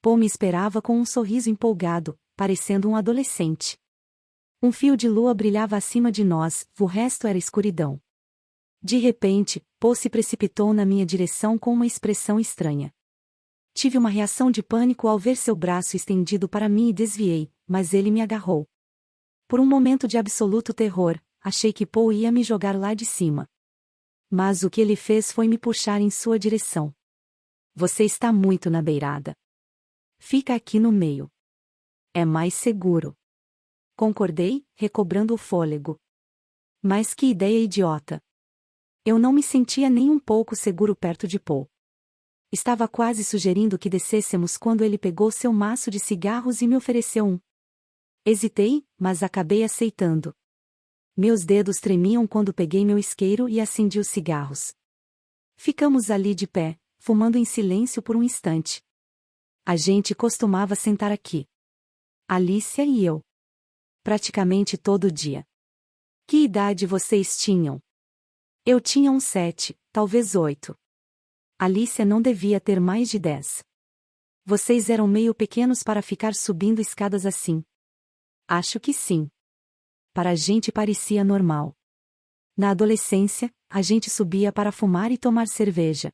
Paul me esperava com um sorriso empolgado, parecendo um adolescente. Um fio de lua brilhava acima de nós, o resto era escuridão. De repente, Paul se precipitou na minha direção com uma expressão estranha. Tive uma reação de pânico ao ver seu braço estendido para mim e desviei, mas ele me agarrou. Por um momento de absoluto terror, achei que Paul ia me jogar lá de cima. Mas o que ele fez foi me puxar em sua direção. Você está muito na beirada. Fica aqui no meio. É mais seguro. Concordei, recobrando o fôlego. Mas que ideia idiota. Eu não me sentia nem um pouco seguro perto de Paul. Estava quase sugerindo que descêssemos quando ele pegou seu maço de cigarros e me ofereceu um. Hesitei, mas acabei aceitando. Meus dedos tremiam quando peguei meu isqueiro e acendi os cigarros. Ficamos ali de pé, fumando em silêncio por um instante. A gente costumava sentar aqui. Alicia e eu. Praticamente todo dia. Que idade vocês tinham? Eu tinha uns 7, talvez 8. Alicia não devia ter mais de 10. Vocês eram meio pequenos para ficar subindo escadas assim. Acho que sim. Para a gente parecia normal. Na adolescência, a gente subia para fumar e tomar cerveja.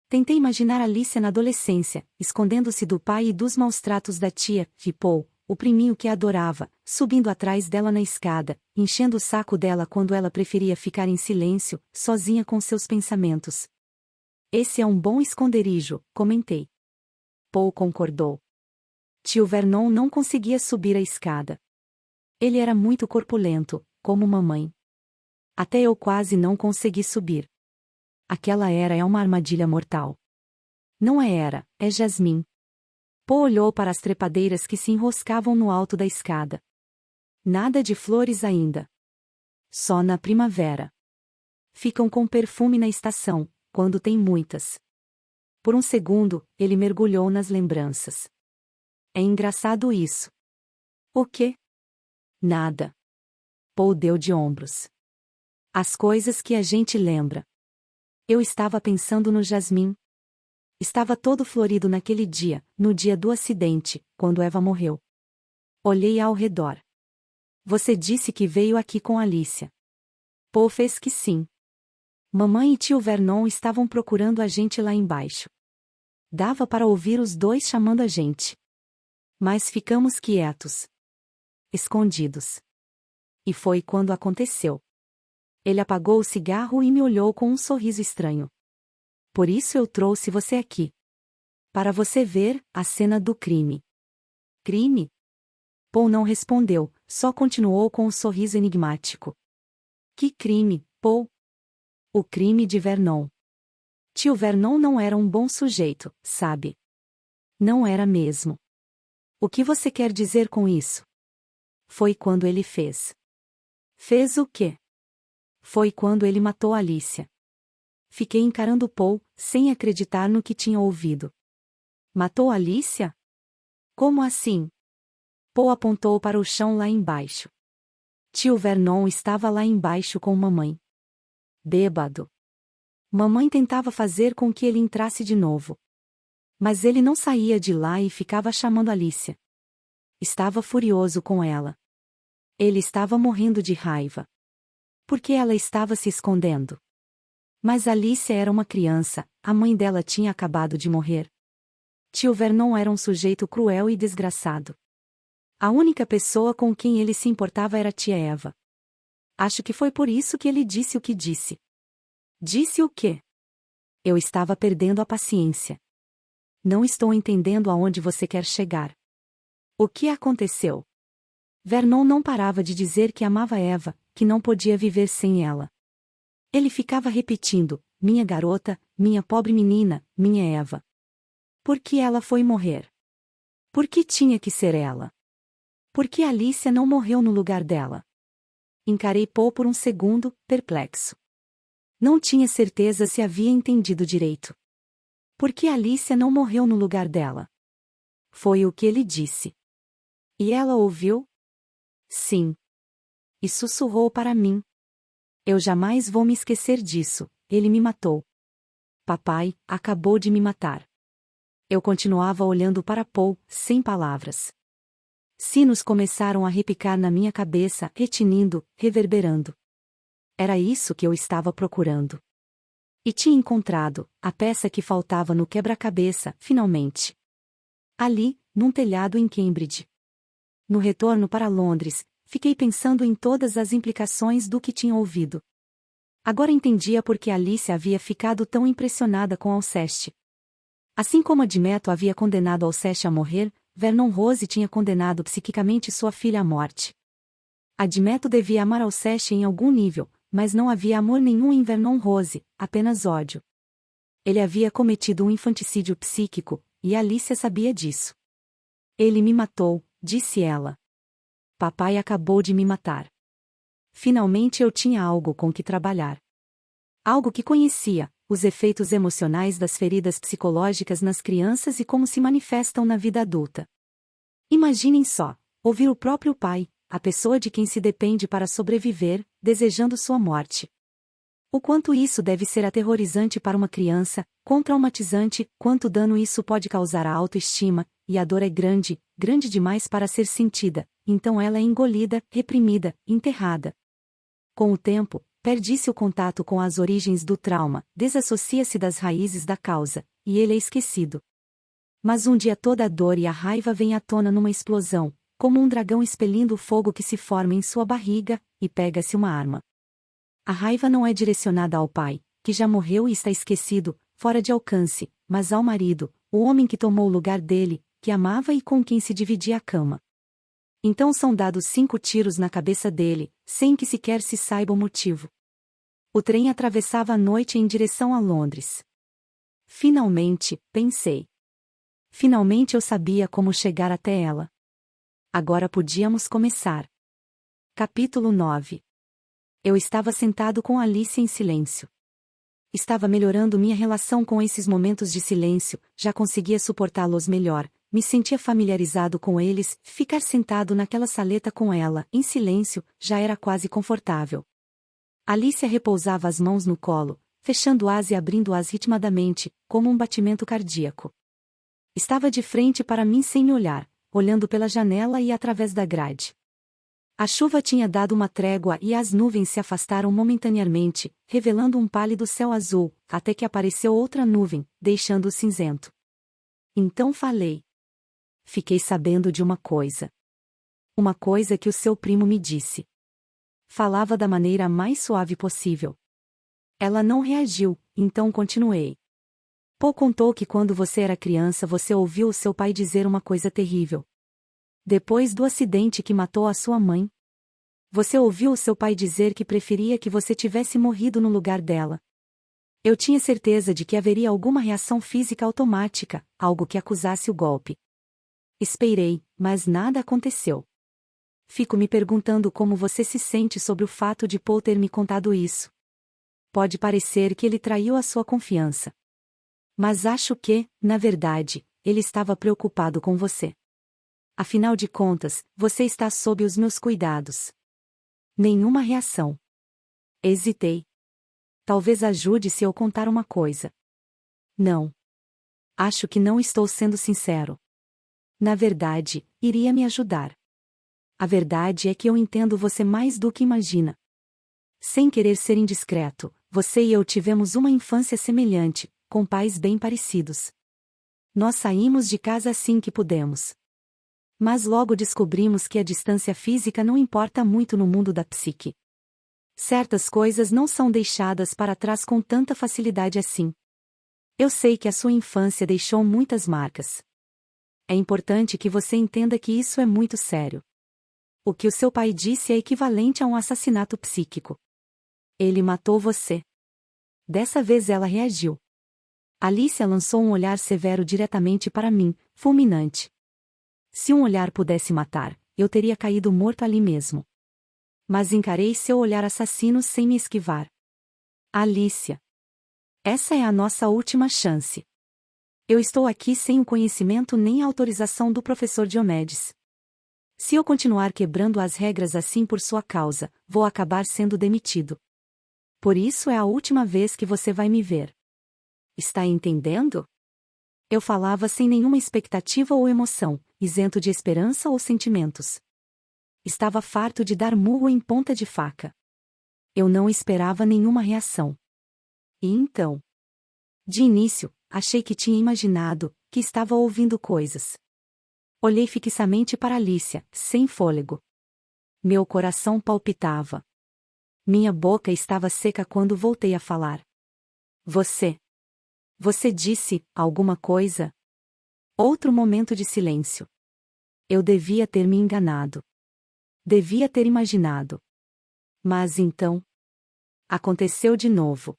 Tentei imaginar Alicia na adolescência, escondendo-se do pai e dos maus tratos da tia, de Paul, o priminho que a adorava, subindo atrás dela na escada, enchendo o saco dela quando ela preferia ficar em silêncio, sozinha com seus pensamentos. Esse é um bom esconderijo, comentei. Paul concordou. Tio Vernon não conseguia subir a escada. Ele era muito corpulento, como mamãe. Até eu quase não consegui subir. Aquela é uma armadilha mortal. Não é Jasmine. Paul olhou para as trepadeiras que se enroscavam no alto da escada. Nada de flores ainda. Só na primavera. Ficam com perfume na estação, quando tem muitas. Por um segundo, ele mergulhou nas lembranças. É engraçado isso. O quê? Nada. Paul deu de ombros. As coisas que a gente lembra. Eu estava pensando no jasmim. Estava todo florido naquele dia, no dia do acidente, quando Eva morreu. Olhei ao redor. Você disse que veio aqui com Alicia. Paul fez que sim. Mamãe e tio Vernon estavam procurando a gente lá embaixo. Dava para ouvir os dois chamando a gente. Mas ficamos quietos. Escondidos. E foi quando aconteceu. Ele apagou o cigarro e me olhou com um sorriso estranho. Por isso eu trouxe você aqui. Para você ver a cena do crime. Crime? Paul não respondeu, só continuou com um sorriso enigmático. Que crime, Paul? O crime de Vernon. Tio Vernon não era um bom sujeito, sabe? Não era mesmo. O que você quer dizer com isso? Foi quando ele fez. Fez o quê? Foi quando ele matou Alicia. Fiquei encarando Paul, sem acreditar no que tinha ouvido. Matou Alicia? Como assim? Paul apontou para o chão lá embaixo. Tio Vernon estava lá embaixo com mamãe. Bêbado. Mamãe tentava fazer com que ele entrasse de novo. Mas ele não saía de lá e ficava chamando Alicia. Estava furioso com ela. Ele estava morrendo de raiva. Porque ela estava se escondendo. Mas Alicia era uma criança, a mãe dela tinha acabado de morrer. Tio Vernon era um sujeito cruel e desgraçado. A única pessoa com quem ele se importava era tia Eva. Acho que foi por isso que ele disse o que disse. Disse o quê? Eu estava perdendo a paciência. Não estou entendendo aonde você quer chegar. O que aconteceu? Vernon não parava de dizer que amava Eva, que não podia viver sem ela. Ele ficava repetindo, minha garota, minha pobre menina, minha Eva. Por que ela foi morrer? Por que tinha que ser ela? Por que Alicia não morreu no lugar dela? Encarei Paul por um segundo, perplexo. Não tinha certeza se havia entendido direito. Por que Alicia não morreu no lugar dela? Foi o que ele disse. E ela ouviu? Sim. E sussurrou para mim. Eu jamais vou me esquecer disso, ele me matou. Papai, acabou de me matar. Eu continuava olhando para Paul, sem palavras. Sinos começaram a repicar na minha cabeça, retinindo, reverberando. Era isso que eu estava procurando. E tinha encontrado, a peça que faltava no quebra-cabeça, finalmente. Ali, num telhado em Cambridge. No retorno para Londres, fiquei pensando em todas as implicações do que tinha ouvido. Agora entendia por que Alice havia ficado tão impressionada com Alceste. Assim como Admeto havia condenado Alceste a morrer, Vernon Rose tinha condenado psiquicamente sua filha à morte. Admeto devia amar Alceste em algum nível, mas não havia amor nenhum em Vernon Rose, apenas ódio. Ele havia cometido um infanticídio psíquico, e Alicia sabia disso. Ele me matou, disse ela. Papai acabou de me matar. Finalmente eu tinha algo com que trabalhar. Algo que conhecia, os efeitos emocionais das feridas psicológicas nas crianças e como se manifestam na vida adulta. Imaginem só, ouvir o próprio pai, a pessoa de quem se depende para sobreviver, desejando sua morte. O quanto isso deve ser aterrorizante para uma criança, quão traumatizante, quanto dano isso pode causar à autoestima, e a dor é grande, grande demais para ser sentida, então ela é engolida, reprimida, enterrada. Com o tempo, perde-se o contato com as origens do trauma, desassocia-se das raízes da causa, e ele é esquecido. Mas um dia toda a dor e a raiva vêm à tona numa explosão, como um dragão expelindo o fogo que se forma em sua barriga, e pega-se uma arma. A raiva não é direcionada ao pai, que já morreu e está esquecido, fora de alcance, mas ao marido, o homem que tomou o lugar dele, que amava e com quem se dividia a cama. Então são dados 5 tiros na cabeça dele, sem que sequer se saiba o motivo. O trem atravessava a noite em direção a Londres. Finalmente, pensei. Finalmente eu sabia como chegar até ela. Agora podíamos começar. Capítulo 9. Eu estava sentado com Alice em silêncio. Estava melhorando minha relação com esses momentos de silêncio, já conseguia suportá-los melhor, me sentia familiarizado com eles, ficar sentado naquela saleta com ela, em silêncio, já era quase confortável. Alicia repousava as mãos no colo, fechando-as e abrindo-as ritmadamente, como um batimento cardíaco. Estava de frente para mim sem me olhar, olhando pela janela e através da grade. A chuva tinha dado uma trégua e as nuvens se afastaram momentaneamente, revelando um pálido céu azul, até que apareceu outra nuvem, deixando-o cinzento. Então falei. Fiquei sabendo de uma coisa. Uma coisa que o seu primo me disse. Falava da maneira mais suave possível. Ela não reagiu, então continuei. Paul contou que quando você era criança você ouviu o seu pai dizer uma coisa terrível. Depois do acidente que matou a sua mãe. Você ouviu o seu pai dizer que preferia que você tivesse morrido no lugar dela. Eu tinha certeza de que haveria alguma reação física automática, algo que acusasse o golpe. Esperei, mas nada aconteceu. Fico me perguntando como você se sente sobre o fato de Paul ter me contado isso. Pode parecer que ele traiu a sua confiança. Mas acho que, na verdade, ele estava preocupado com você. Afinal de contas, você está sob os meus cuidados. Nenhuma reação. Hesitei. Talvez ajude se eu contar uma coisa. Não. Acho que não estou sendo sincero. Na verdade, iria me ajudar. A verdade é que eu entendo você mais do que imagina. Sem querer ser indiscreto, você e eu tivemos uma infância semelhante, com pais bem parecidos. Nós saímos de casa assim que pudemos. Mas logo descobrimos que a distância física não importa muito no mundo da psique. Certas coisas não são deixadas para trás com tanta facilidade assim. Eu sei que a sua infância deixou muitas marcas. É importante que você entenda que isso é muito sério. O que o seu pai disse é equivalente a um assassinato psíquico. Ele matou você. Dessa vez ela reagiu. Alicia lançou um olhar severo diretamente para mim, fulminante. Se um olhar pudesse matar, eu teria caído morto ali mesmo. Mas encarei seu olhar assassino sem me esquivar. Alicia. Essa é a nossa última chance. Eu estou aqui sem o conhecimento nem a autorização do professor Diomedes. Se eu continuar quebrando as regras assim por sua causa, vou acabar sendo demitido. Por isso é a última vez que você vai me ver. Está entendendo? Eu falava sem nenhuma expectativa ou emoção, isento de esperança ou sentimentos. Estava farto de dar murro em ponta de faca. Eu não esperava nenhuma reação. E então? De início, achei que tinha imaginado, que estava ouvindo coisas. Olhei fixamente para Alicia, sem fôlego. Meu coração palpitava. Minha boca estava seca quando voltei a falar. Você disse alguma coisa? Outro momento de silêncio. Eu devia ter me enganado. Devia ter imaginado. Mas então. Aconteceu de novo.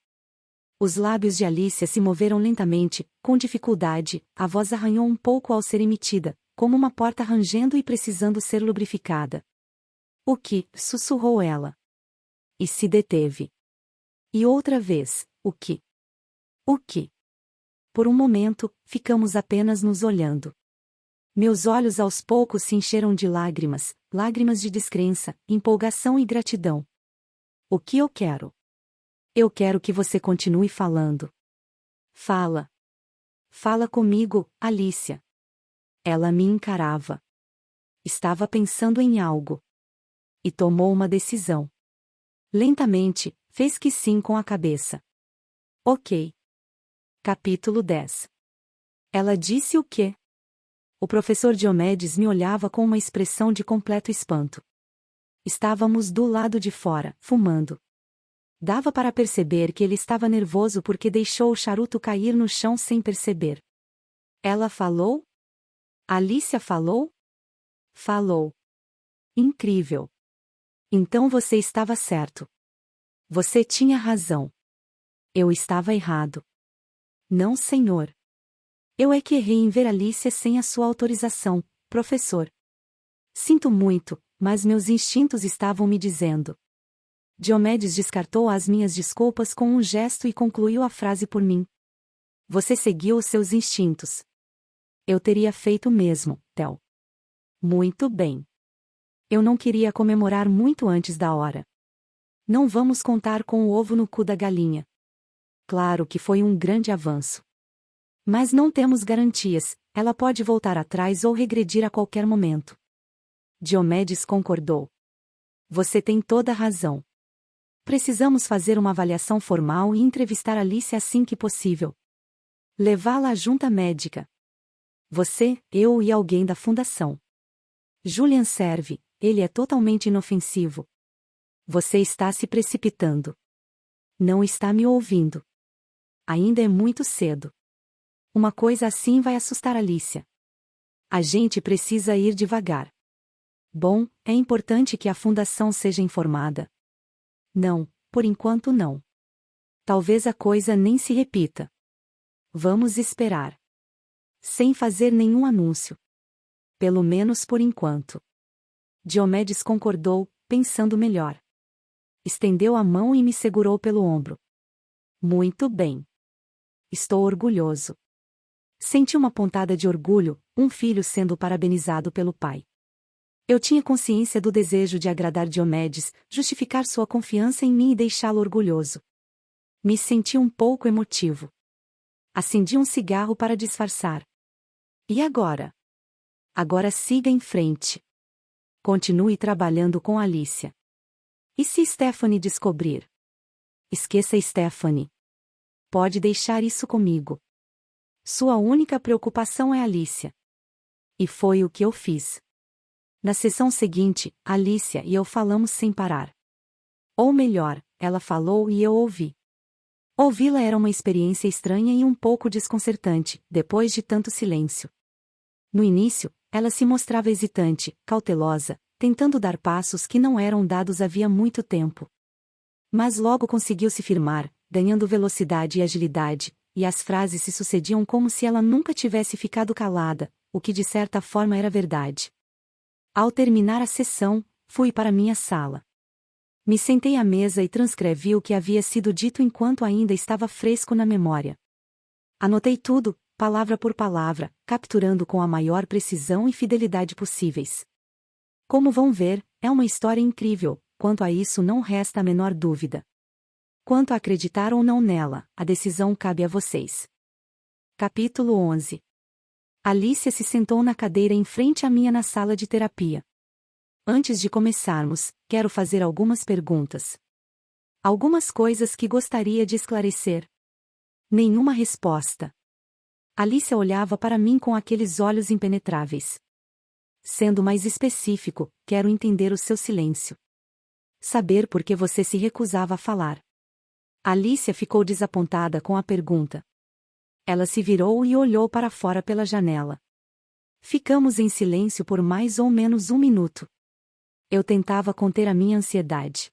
Os lábios de Alicia se moveram lentamente, com dificuldade, a voz arranhou um pouco ao ser emitida, como uma porta rangendo e precisando ser lubrificada. O que? Sussurrou ela. E se deteve. E outra vez, o que? O que? Por um momento, ficamos apenas nos olhando. Meus olhos aos poucos se encheram de lágrimas, lágrimas de descrença, empolgação e gratidão. O que eu quero? Eu quero que você continue falando. Fala. Fala comigo, Alicia. Ela me encarava. Estava pensando em algo. E tomou uma decisão. Lentamente, fez que sim com a cabeça. Ok. Capítulo 10. Ela disse o quê? O professor Diomedes me olhava com uma expressão de completo espanto. Estávamos do lado de fora, fumando. Dava para perceber que ele estava nervoso porque deixou o charuto cair no chão sem perceber. Ela falou? Alicia falou? Falou. Incrível. Então você estava certo. Você tinha razão. Eu estava errado. Não, senhor. Eu é que errei em ver Alicia sem a sua autorização, professor. Sinto muito, mas meus instintos estavam me dizendo. Diomedes descartou as minhas desculpas com um gesto e concluiu a frase por mim. Você seguiu os seus instintos. Eu teria feito o mesmo, Theo. Muito bem. Eu não queria comemorar muito antes da hora. Não vamos contar com o ovo no cu da galinha. Claro que foi um grande avanço. Mas não temos garantias, ela pode voltar atrás ou regredir a qualquer momento. Diomedes concordou. Você tem toda a razão. Precisamos fazer uma avaliação formal e entrevistar Alice assim que possível. Levá-la à junta médica. Você, eu e alguém da fundação. Julian serve, ele é totalmente inofensivo. Você está se precipitando. Não está me ouvindo. Ainda é muito cedo. Uma coisa assim vai assustar Alicia. A gente precisa ir devagar. Bom, é importante que a fundação seja informada. Não, por enquanto não. Talvez a coisa nem se repita. Vamos esperar. Sem fazer nenhum anúncio. Pelo menos por enquanto. Diomedes concordou, pensando melhor. Estendeu a mão e me segurou pelo ombro. Muito bem. Estou orgulhoso. Senti uma pontada de orgulho, um filho sendo parabenizado pelo pai. Eu tinha consciência do desejo de agradar Diomedes, justificar sua confiança em mim e deixá-lo orgulhoso. Me senti um pouco emotivo. Acendi um cigarro para disfarçar. E agora? Agora siga em frente. Continue trabalhando com Alicia. E se Stephanie descobrir? Esqueça Stephanie. Pode deixar isso comigo. Sua única preocupação é Alicia. E foi o que eu fiz. Na sessão seguinte, Alicia e eu falamos sem parar. Ou melhor, ela falou e eu ouvi. Ouvi-la era uma experiência estranha e um pouco desconcertante, depois de tanto silêncio. No início, ela se mostrava hesitante, cautelosa, tentando dar passos que não eram dados havia muito tempo. Mas logo conseguiu se firmar, ganhando velocidade e agilidade, e as frases se sucediam como se ela nunca tivesse ficado calada, o que de certa forma era verdade. Ao terminar a sessão, fui para minha sala. Me sentei à mesa e transcrevi o que havia sido dito enquanto ainda estava fresco na memória. Anotei tudo, palavra por palavra, capturando com a maior precisão e fidelidade possíveis. Como vão ver, é uma história incrível, quanto a isso não resta a menor dúvida. Quanto a acreditar ou não nela, a decisão cabe a vocês. Capítulo 11. Alicia se sentou na cadeira em frente à minha na sala de terapia. Antes de começarmos, quero fazer algumas perguntas. Algumas coisas que gostaria de esclarecer. Nenhuma resposta. Alicia olhava para mim com aqueles olhos impenetráveis. Sendo mais específico, quero entender o seu silêncio. Saber por que você se recusava a falar. Alicia ficou desapontada com a pergunta. Ela se virou e olhou para fora pela janela. Ficamos em silêncio por mais ou menos um minuto. Eu tentava conter a minha ansiedade.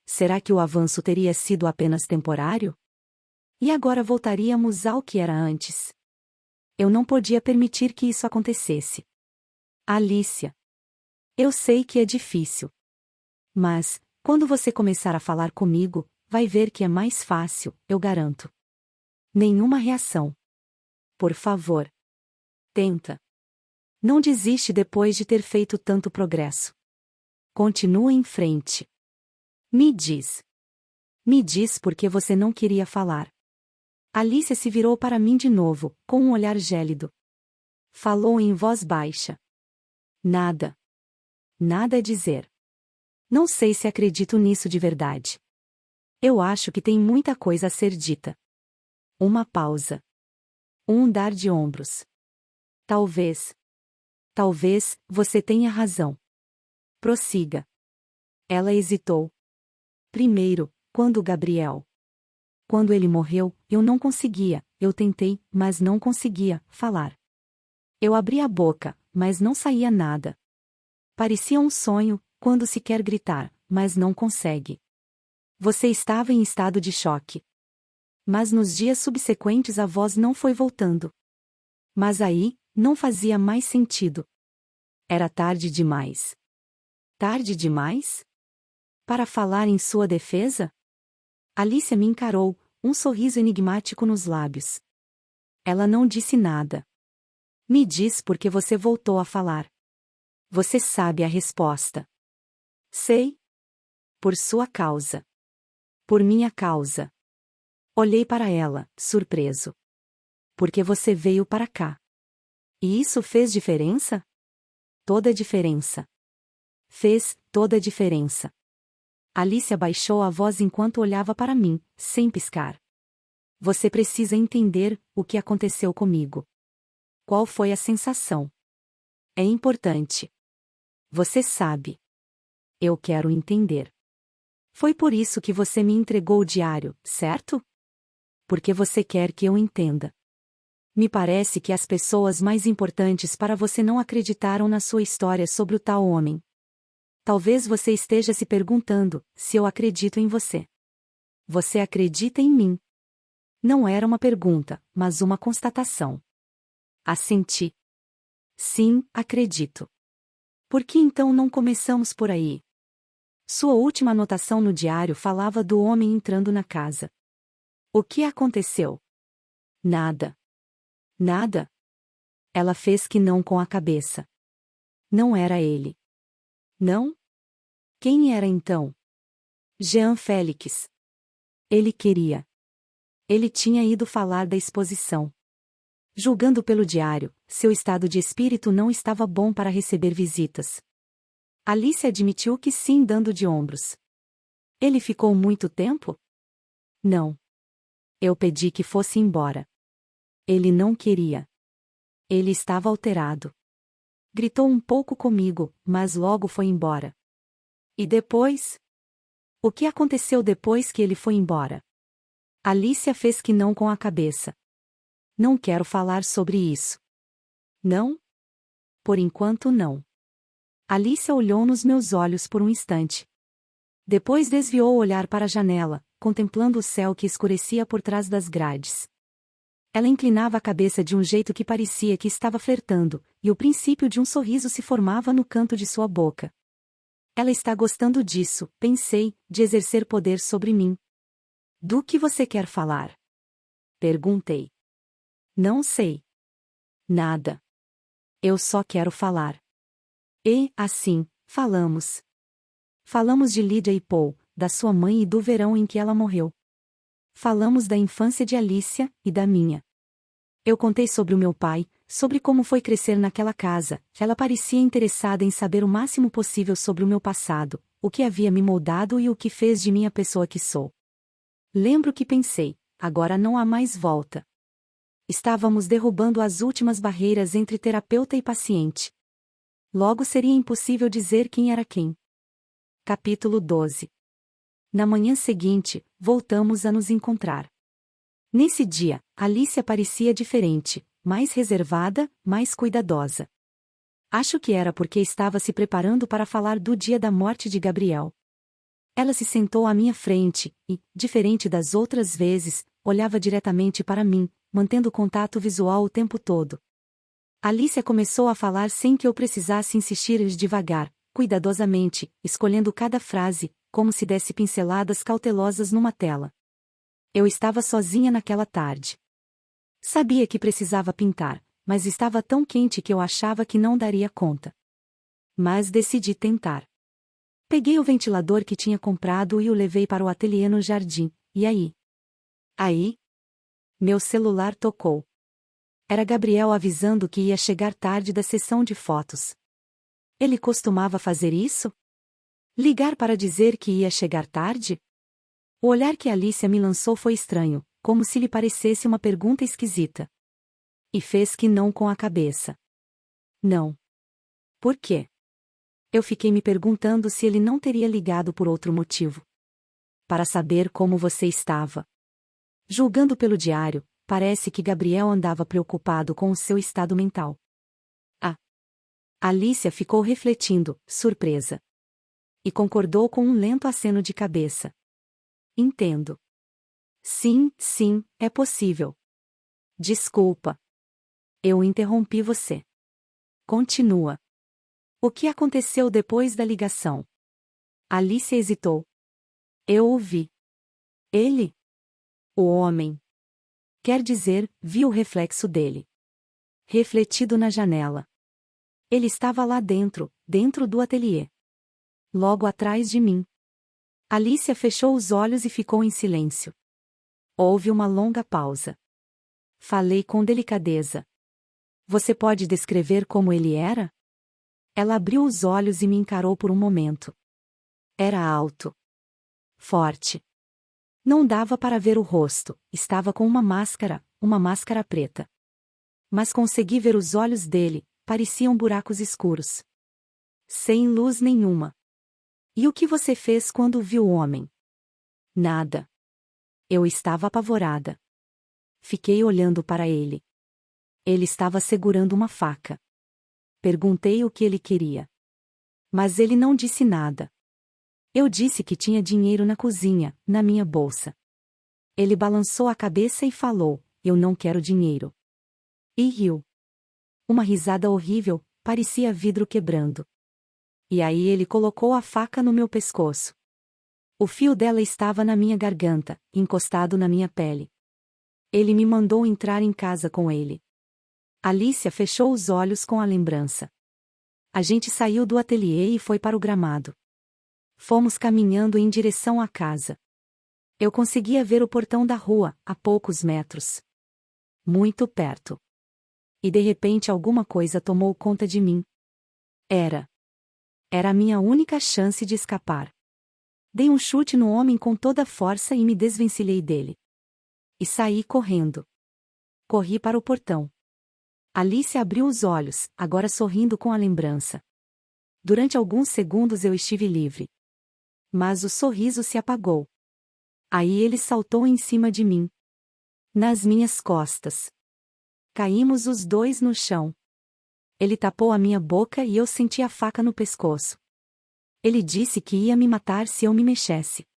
Será que o avanço teria sido apenas temporário? E agora voltaríamos ao que era antes? Eu não podia permitir que isso acontecesse. Alicia. Eu sei que é difícil. Mas, quando você começar a falar comigo, vai ver que é mais fácil, eu garanto. Nenhuma reação. Por favor. Tenta. Não desiste depois de ter feito tanto progresso. Continua em frente. Me diz. Me diz por que você não queria falar. Alicia se virou para mim de novo, com um olhar gélido. Falou em voz baixa. Nada. Nada a dizer. Não sei se acredito nisso de verdade. Eu acho que tem muita coisa a ser dita. Uma pausa. Um dar de ombros. Talvez. Talvez, você tenha razão. Prossiga. Ela hesitou. Primeiro, quando Gabriel. Quando ele morreu, eu não conseguia, eu tentei, mas não conseguia, falar. Eu abri a boca, mas não saía nada. Parecia um sonho, quando se quer gritar, mas não consegue. Você estava em estado de choque. Mas nos dias subsequentes a voz não foi voltando. Mas aí, não fazia mais sentido. Era tarde demais. Tarde demais? Para falar em sua defesa? Alicia me encarou, um sorriso enigmático nos lábios. Ela não disse nada. Me diz por que você voltou a falar. Você sabe a resposta. Sei. Por sua causa. Por minha causa. Olhei para ela, surpreso. Porque você veio para cá. E isso fez diferença? Toda a diferença. Fez toda a diferença. Alice abaixou a voz enquanto olhava para mim, sem piscar. Você precisa entender o que aconteceu comigo. Qual foi a sensação? É importante. Você sabe. Eu quero entender. Foi por isso que você me entregou o diário, certo? Porque você quer que eu entenda. Me parece que as pessoas mais importantes para você não acreditaram na sua história sobre o tal homem. Talvez você esteja se perguntando se eu acredito em você. Você acredita em mim? Não era uma pergunta, mas uma constatação. Assenti. Sim, acredito. Por que então não começamos por aí? Sua última anotação no diário falava do homem entrando na casa. O que aconteceu? Nada. Nada? Ela fez que não com a cabeça. Não era ele. Não? Quem era então? Jean Félix. Ele queria. Ele tinha ido falar da exposição. Julgando pelo diário, seu estado de espírito não estava bom para receber visitas. Alice admitiu que sim, dando de ombros. Ele ficou muito tempo? Não. Eu pedi que fosse embora. Ele não queria. Ele estava alterado. Gritou um pouco comigo, mas logo foi embora. E depois? O que aconteceu depois que ele foi embora? Alicia fez que não com a cabeça. Não quero falar sobre isso. Não? Por enquanto não. Alicia olhou nos meus olhos por um instante. Depois desviou o olhar para a janela, contemplando o céu que escurecia por trás das grades. Ela inclinava a cabeça de um jeito que parecia que estava flertando, e o princípio de um sorriso se formava no canto de sua boca. Ela está gostando disso, pensei, de exercer poder sobre mim. Do que você quer falar? Perguntei. Não sei. Nada. Eu só quero falar. E, assim, falamos. Falamos de Lydia e Paul, da sua mãe e do verão em que ela morreu. Falamos da infância de Alicia, e da minha. Eu contei sobre o meu pai, sobre como foi crescer naquela casa. Ela parecia interessada em saber o máximo possível sobre o meu passado, o que havia me moldado e o que fez de mim a pessoa que sou. Lembro que pensei, agora não há mais volta. Estávamos derrubando as últimas barreiras entre terapeuta e paciente. Logo seria impossível dizer quem era quem. Capítulo 12. Na manhã seguinte, voltamos a nos encontrar. Nesse dia, Alicia parecia diferente, mais reservada, mais cuidadosa. Acho que era porque estava se preparando para falar do dia da morte de Gabriel. Ela se sentou à minha frente e, diferente das outras vezes, olhava diretamente para mim, mantendo contato visual o tempo todo. Alicia começou a falar sem que eu precisasse insistir devagar, cuidadosamente, escolhendo cada frase, como se desse pinceladas cautelosas numa tela. Eu estava sozinha naquela tarde. Sabia que precisava pintar, mas estava tão quente que eu achava que não daria conta. Mas decidi tentar. Peguei o ventilador que tinha comprado e o levei para o ateliê no jardim, e aí? Aí? Meu celular tocou. Era Gabriel avisando que ia chegar tarde da sessão de fotos. Ele costumava fazer isso? Ligar para dizer que ia chegar tarde? O olhar que Alicia me lançou foi estranho, como se lhe parecesse uma pergunta esquisita. E fez que não com a cabeça. Não. Por quê? Eu fiquei me perguntando se ele não teria ligado por outro motivo. Para saber como você estava. Julgando pelo diário, parece que Gabriel andava preocupado com o seu estado mental. Ah. Alicia ficou refletindo, surpresa. E concordou com um lento aceno de cabeça. Entendo. Sim, sim, é possível. Desculpa. Eu interrompi você. Continua. O que aconteceu depois da ligação? Alice hesitou. Eu ouvi. Ele? O homem. Quer dizer, vi o reflexo dele. Refletido na janela. Ele estava lá dentro, dentro do ateliê. Logo atrás de mim. Alicia fechou os olhos e ficou em silêncio. Houve uma longa pausa. Falei com delicadeza. Você pode descrever como ele era? Ela abriu os olhos e me encarou por um momento. Era alto. Forte. Não dava para ver o rosto, estava com uma máscara preta. Mas consegui ver os olhos dele, pareciam buracos escuros. Sem luz nenhuma. E o que você fez quando viu o homem? Nada. Eu estava apavorada. Fiquei olhando para ele. Ele estava segurando uma faca. Perguntei o que ele queria. Mas ele não disse nada. Eu disse que tinha dinheiro na cozinha, na minha bolsa. Ele balançou a cabeça e falou: eu não quero dinheiro. E riu. Uma risada horrível, parecia vidro quebrando. E aí ele colocou a faca no meu pescoço. O fio dela estava na minha garganta, encostado na minha pele. Ele me mandou entrar em casa com ele. Alicia fechou os olhos com a lembrança. A gente saiu do ateliê e foi para o gramado. Fomos caminhando em direção à casa. Eu conseguia ver o portão da rua, a poucos metros. Muito perto. E de repente alguma coisa tomou conta de mim. Era a minha única chance de escapar. Dei um chute no homem com toda a força e me desvencilhei dele. E saí correndo. Corri para o portão. Alice abriu os olhos, agora sorrindo com a lembrança. Durante alguns segundos eu estive livre. Mas o sorriso se apagou. Aí ele saltou em cima de mim. Nas minhas costas. Caímos os dois no chão. Ele tapou a minha boca e eu senti a faca no pescoço. Ele disse que ia me matar se eu me mexesse.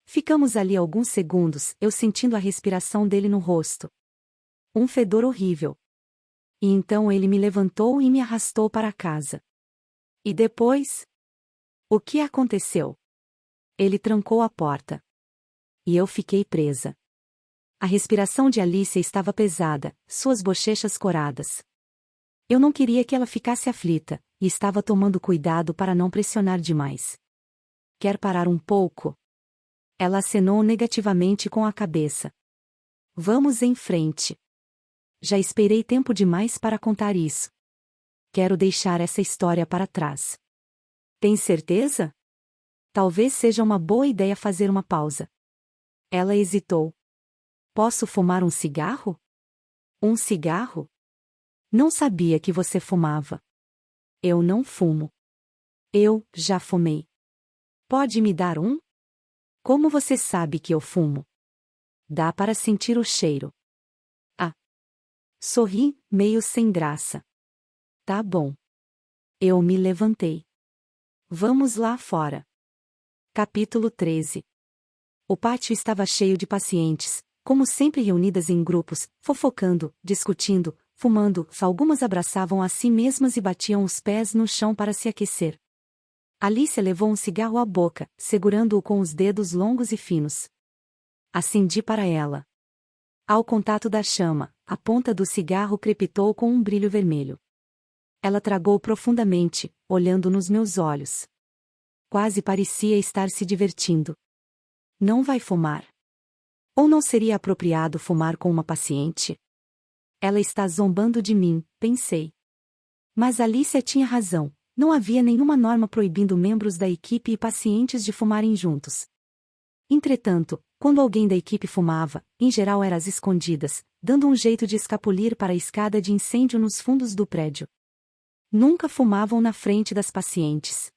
Ficamos ali alguns segundos, eu sentindo a respiração dele no rosto. Um fedor horrível. E então ele me levantou e me arrastou para casa. E depois? O que aconteceu? Ele trancou a porta. E eu fiquei presa. A respiração de Alicia estava pesada, suas bochechas coradas. Eu não queria que ela ficasse aflita, e estava tomando cuidado para não pressionar demais. Quer parar um pouco? Ela acenou negativamente com a cabeça. Vamos em frente. Já esperei tempo demais para contar isso. Quero deixar essa história para trás. Tem certeza? Talvez seja uma boa ideia fazer uma pausa. Ela hesitou. Posso fumar um cigarro? Um cigarro? Não sabia que você fumava. Eu não fumo. Eu já fumei. Pode me dar um? Como você sabe que eu fumo? Dá para sentir o cheiro. Ah. Sorri, meio sem graça. Tá bom. Eu me levantei. Vamos lá fora. Capítulo 13. O pátio estava cheio de pacientes, como sempre reunidas em grupos, fofocando, discutindo, fumando, algumas abraçavam a si mesmas e batiam os pés no chão para se aquecer. Alicia levou um cigarro à boca, segurando-o com os dedos longos e finos. Acendi para ela. Ao contato da chama, a ponta do cigarro crepitou com um brilho vermelho. Ela tragou profundamente, olhando nos meus olhos. Quase parecia estar se divertindo. Não vai fumar? Ou não seria apropriado fumar com uma paciente? Ela está zombando de mim, pensei. Mas Alicia tinha razão, não havia nenhuma norma proibindo membros da equipe e pacientes de fumarem juntos. Entretanto, quando alguém da equipe fumava, em geral era às escondidas, dando um jeito de escapulir para a escada de incêndio nos fundos do prédio. Nunca fumavam na frente das pacientes.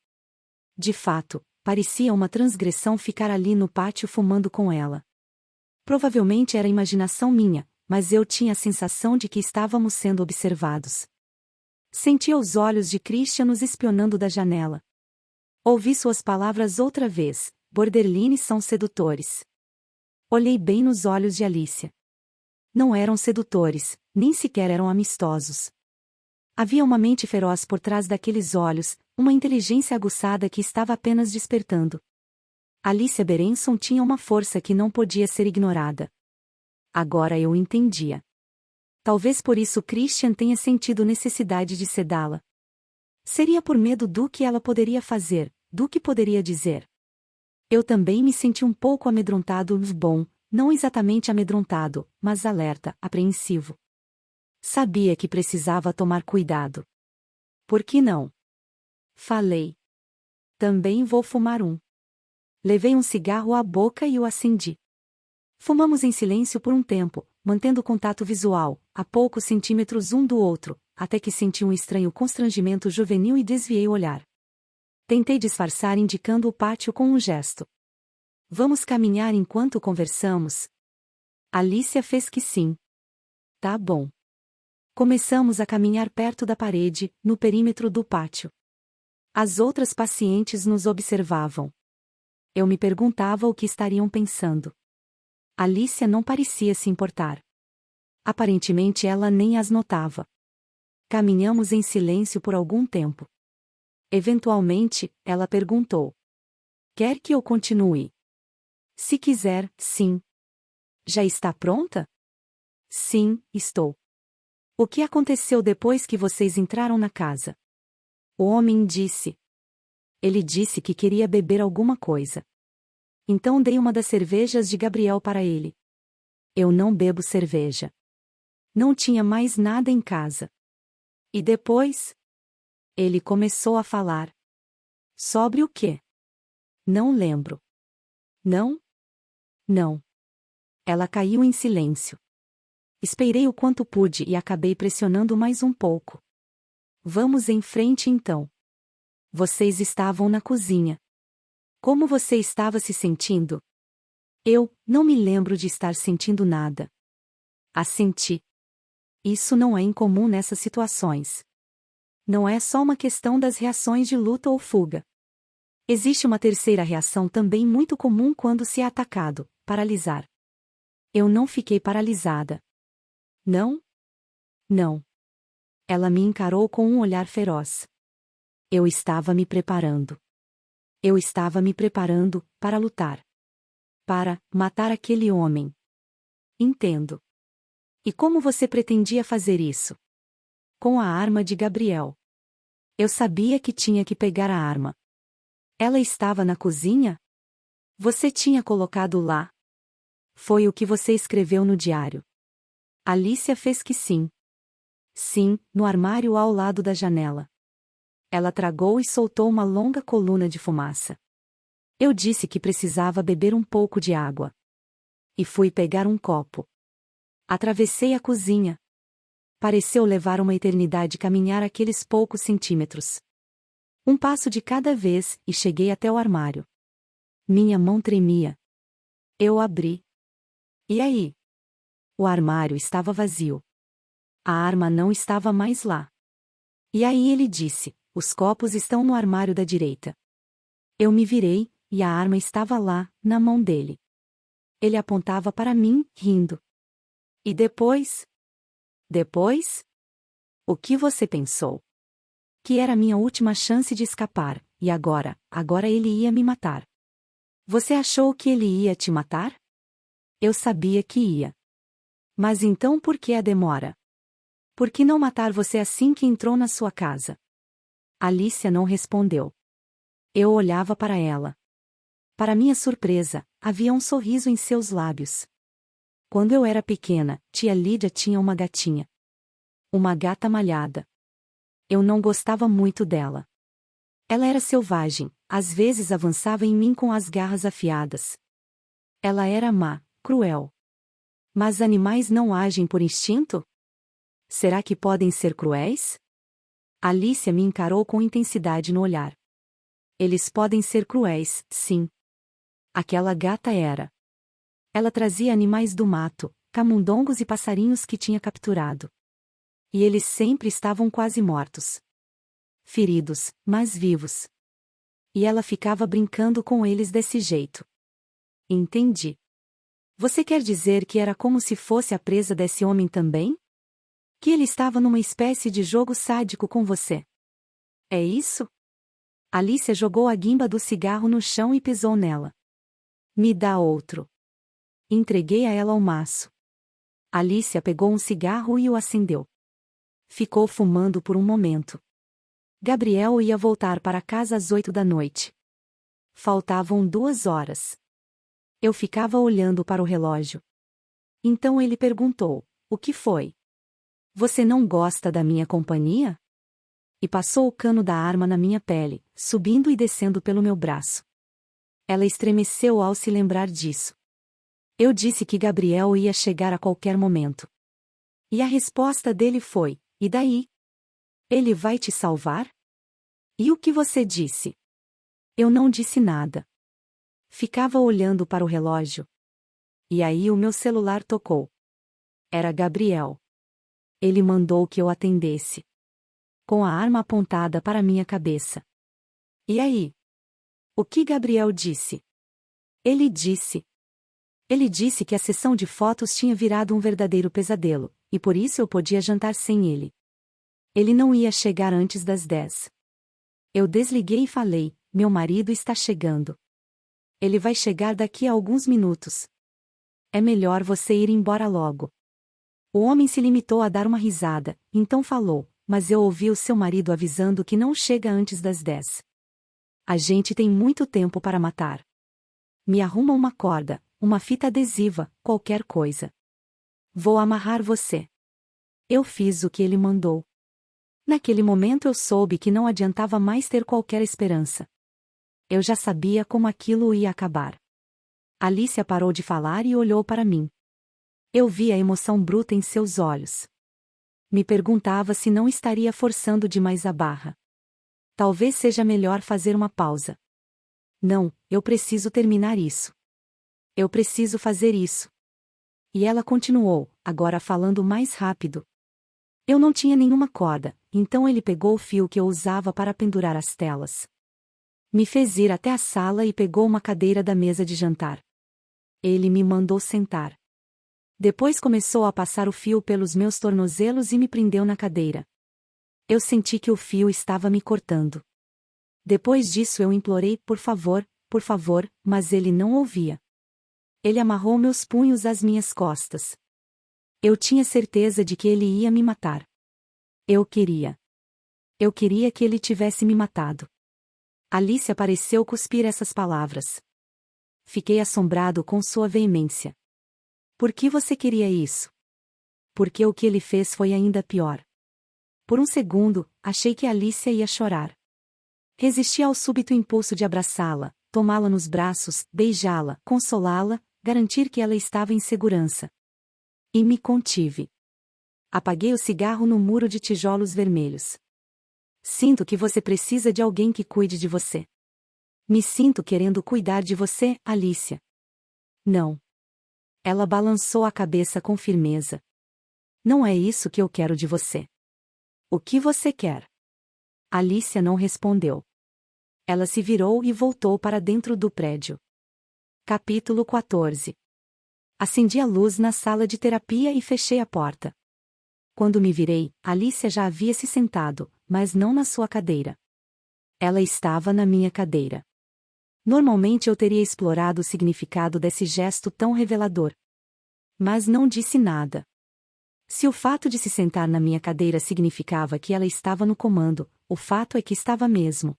De fato, parecia uma transgressão ficar ali no pátio fumando com ela. Provavelmente era imaginação minha, mas eu tinha a sensação de que estávamos sendo observados. Sentia os olhos de Christian nos espionando da janela. Ouvi suas palavras outra vez: borderline são sedutores. Olhei bem nos olhos de Alicia. Não eram sedutores, nem sequer eram amistosos. Havia uma mente feroz por trás daqueles olhos, uma inteligência aguçada que estava apenas despertando. Alicia Berenson tinha uma força que não podia ser ignorada. Agora eu entendia. Talvez por isso Christian tenha sentido necessidade de sedá-la. Seria por medo do que ela poderia fazer, do que poderia dizer. Eu também me senti um pouco amedrontado, bom, não exatamente amedrontado, mas alerta, apreensivo. Sabia que precisava tomar cuidado. Por que não? Falei. Também vou fumar um. Levei um cigarro à boca e o acendi. Fumamos em silêncio por um tempo, mantendo contato visual, a poucos centímetros um do outro, até que senti um estranho constrangimento juvenil e desviei o olhar. Tentei disfarçar indicando o pátio com um gesto. Vamos caminhar enquanto conversamos? Alicia fez que sim. Tá bom. Começamos a caminhar perto da parede, no perímetro do pátio. As outras pacientes nos observavam. Eu me perguntava o que estariam pensando. Alicia não parecia se importar. Aparentemente ela nem as notava. Caminhamos em silêncio por algum tempo. Eventualmente, ela perguntou: Quer que eu continue? Se quiser, sim. Já está pronta? Sim, estou. O que aconteceu depois que vocês entraram na casa? O homem disse. Ele disse que queria beber alguma coisa. Então dei uma das cervejas de Gabriel para ele. Eu não bebo cerveja. Não tinha mais nada em casa. E depois? Ele começou a falar. Sobre o quê? Não lembro. Não? Não. Ela caiu em silêncio. Esperei o quanto pude e acabei pressionando mais um pouco. Vamos em frente então. Vocês estavam na cozinha. Como você estava se sentindo? Eu não me lembro de estar sentindo nada. Assenti. Isso não é incomum nessas situações. Não é só uma questão das reações de luta ou fuga. Existe uma terceira reação também muito comum quando se é atacado: paralisar. Eu não fiquei paralisada. Não? Não. Ela me encarou com um olhar feroz. Eu estava me preparando. Eu estava me preparando para lutar. Para matar aquele homem. Entendo. E como você pretendia fazer isso? Com a arma de Gabriel. Eu sabia que tinha que pegar a arma. Ela estava na cozinha? Você tinha colocado lá? Foi o que você escreveu no diário. Alicia fez que sim. Sim, no armário ao lado da janela. Ela tragou e soltou uma longa coluna de fumaça. Eu disse que precisava beber um pouco de água. E fui pegar um copo. Atravessei a cozinha. Pareceu levar uma eternidade caminhar aqueles poucos centímetros. Um passo de cada vez, e cheguei até o armário. Minha mão tremia. Eu abri. E aí? O armário estava vazio. A arma não estava mais lá. E aí ele disse: os copos estão no armário da direita. Eu me virei, e a arma estava lá, na mão dele. Ele apontava para mim, rindo. E depois? Depois? O que você pensou? Que era minha última chance de escapar, e agora ele ia me matar. Você achou que ele ia te matar? Eu sabia que ia. Mas então por que a demora? Por que não matar você assim que entrou na sua casa? Alicia não respondeu. Eu olhava para ela. Para minha surpresa, havia um sorriso em seus lábios. Quando eu era pequena, tia Lídia tinha uma gatinha. Uma gata malhada. Eu não gostava muito dela. Ela era selvagem, às vezes avançava em mim com as garras afiadas. Ela era má, cruel. Mas animais não agem por instinto? Será que podem ser cruéis? Alicia me encarou com intensidade no olhar. Eles podem ser cruéis, sim. Aquela gata era. Ela trazia animais do mato, camundongos e passarinhos que tinha capturado. E eles sempre estavam quase mortos. Feridos, mas vivos. E ela ficava brincando com eles desse jeito. Entendi. Você quer dizer que era como se fosse a presa desse homem também? Que ele estava numa espécie de jogo sádico com você? É isso? Alicia jogou a guimba do cigarro no chão e pisou nela. Me dá outro. Entreguei a ela o maço. Alicia pegou um cigarro e o acendeu. Ficou fumando por um momento. Gabriel ia voltar para casa às 8 da noite. Faltavam 2 horas. Eu ficava olhando para o relógio. Então ele perguntou: o que foi? Você não gosta da minha companhia? E passou o cano da arma na minha pele, subindo e descendo pelo meu braço. Ela estremeceu ao se lembrar disso. Eu disse que Gabriel ia chegar a qualquer momento. E a resposta dele foi: e daí? Ele vai te salvar? E o que você disse? Eu não disse nada. Ficava olhando para o relógio. E aí o meu celular tocou. Era Gabriel. Ele mandou que eu atendesse. Com a arma apontada para minha cabeça. E aí? O que Gabriel disse? Ele disse. Ele disse que a sessão de fotos tinha virado um verdadeiro pesadelo, e por isso eu podia jantar sem ele. Ele não ia chegar antes das 10. Eu desliguei e falei: meu marido está chegando. Ele vai chegar daqui a alguns minutos. É melhor você ir embora logo. O homem se limitou a dar uma risada, então falou: mas eu ouvi o seu marido avisando que não chega antes das 10. A gente tem muito tempo para matar. Me arruma uma corda, uma fita adesiva, qualquer coisa. Vou amarrar você. Eu fiz o que ele mandou. Naquele momento eu soube que não adiantava mais ter qualquer esperança. Eu já sabia como aquilo ia acabar. Alicia parou de falar e olhou para mim. Eu vi a emoção bruta em seus olhos. Me perguntava se não estaria forçando demais a barra. Talvez seja melhor fazer uma pausa. Não, eu preciso terminar isso. Eu preciso fazer isso. E ela continuou, agora falando mais rápido. Eu não tinha nenhuma corda, então ele pegou o fio que eu usava para pendurar as telas. Me fez ir até a sala e pegou uma cadeira da mesa de jantar. Ele me mandou sentar. Depois começou a passar o fio pelos meus tornozelos e me prendeu na cadeira. Eu senti que o fio estava me cortando. Depois disso eu implorei: por favor, mas ele não ouvia. Ele amarrou meus punhos às minhas costas. Eu tinha certeza de que ele ia me matar. Eu queria. Eu queria que ele tivesse me matado. Alicia pareceu cuspir essas palavras. Fiquei assombrado com sua veemência. Por que você queria isso? Porque o que ele fez foi ainda pior. Por um segundo, achei que Alicia ia chorar. Resisti ao súbito impulso de abraçá-la, tomá-la nos braços, beijá-la, consolá-la, garantir que ela estava em segurança. E me contive. Apaguei o cigarro no muro de tijolos vermelhos. Sinto que você precisa de alguém que cuide de você. Me sinto querendo cuidar de você, Alicia. Não. Ela balançou a cabeça com firmeza. Não é isso que eu quero de você. O que você quer? Alicia não respondeu. Ela se virou e voltou para dentro do prédio. Capítulo 14. Acendi a luz na sala de terapia e fechei a porta. Quando me virei, Alicia já havia se sentado, mas não na sua cadeira. Ela estava na minha cadeira. Normalmente eu teria explorado o significado desse gesto tão revelador. Mas não disse nada. Se o fato de se sentar na minha cadeira significava que ela estava no comando, o fato é que estava mesmo.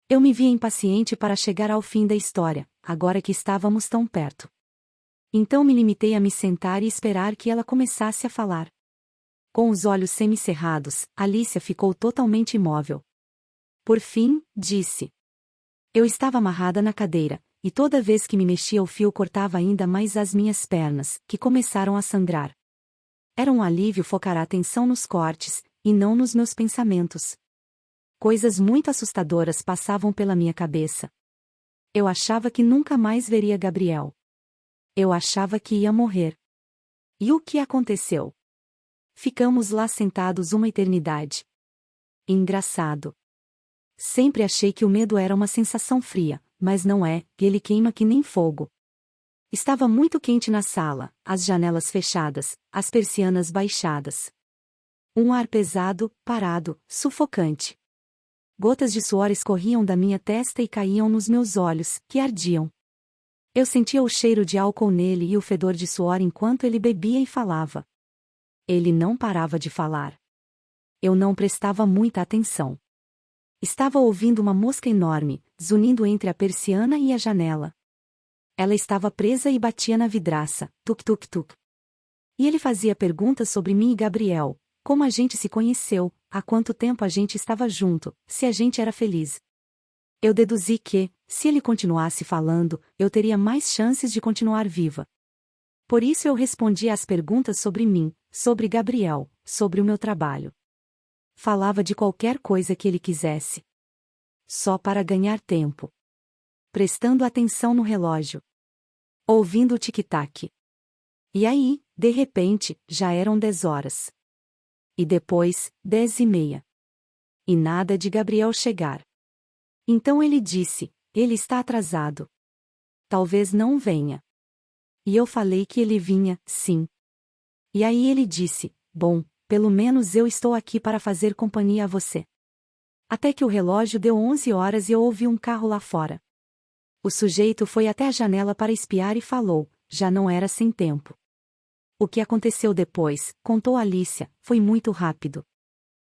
Eu me via impaciente para chegar ao fim da história, agora que estávamos tão perto. Então me limitei a me sentar e esperar que ela começasse a falar. Com os olhos semicerrados, Alicia ficou totalmente imóvel. Por fim, disse. Eu estava amarrada na cadeira, e toda vez que me mexia o fio cortava ainda mais as minhas pernas, que começaram a sangrar. Era um alívio focar a atenção nos cortes, e não nos meus pensamentos. Coisas muito assustadoras passavam pela minha cabeça. Eu achava que nunca mais veria Gabriel. Eu achava que ia morrer. E o que aconteceu? Ficamos lá sentados uma eternidade. Engraçado. Sempre achei que o medo era uma sensação fria, mas não é, ele queima que nem fogo. Estava muito quente na sala, as janelas fechadas, as persianas baixadas. Um ar pesado, parado, sufocante. Gotas de suor escorriam da minha testa e caíam nos meus olhos, que ardiam. Eu sentia o cheiro de álcool nele e o fedor de suor enquanto ele bebia e falava. Ele não parava de falar. Eu não prestava muita atenção. Estava ouvindo uma mosca enorme, zunindo entre a persiana e a janela. Ela estava presa e batia na vidraça, tuk-tuk-tuk. E ele fazia perguntas sobre mim e Gabriel, como a gente se conheceu, há quanto tempo a gente estava junto, se a gente era feliz. Eu deduzi que, se ele continuasse falando, eu teria mais chances de continuar viva. Por isso eu respondi às perguntas sobre mim, sobre Gabriel, sobre o meu trabalho. Falava de qualquer coisa que ele quisesse. Só para ganhar tempo. Prestando atenção no relógio. Ouvindo o tic-tac. E aí, de repente, já eram 10 horas. E depois, 10:30. E nada de Gabriel chegar. Então ele disse, ele está atrasado. Talvez não venha. E eu falei que ele vinha, sim. E aí ele disse, bom, pelo menos eu estou aqui para fazer companhia a você. Até que o relógio deu 11 horas e eu ouvi um carro lá fora. O sujeito foi até a janela para espiar e falou, já não era sem tempo. O que aconteceu depois, contou Alicia, foi muito rápido.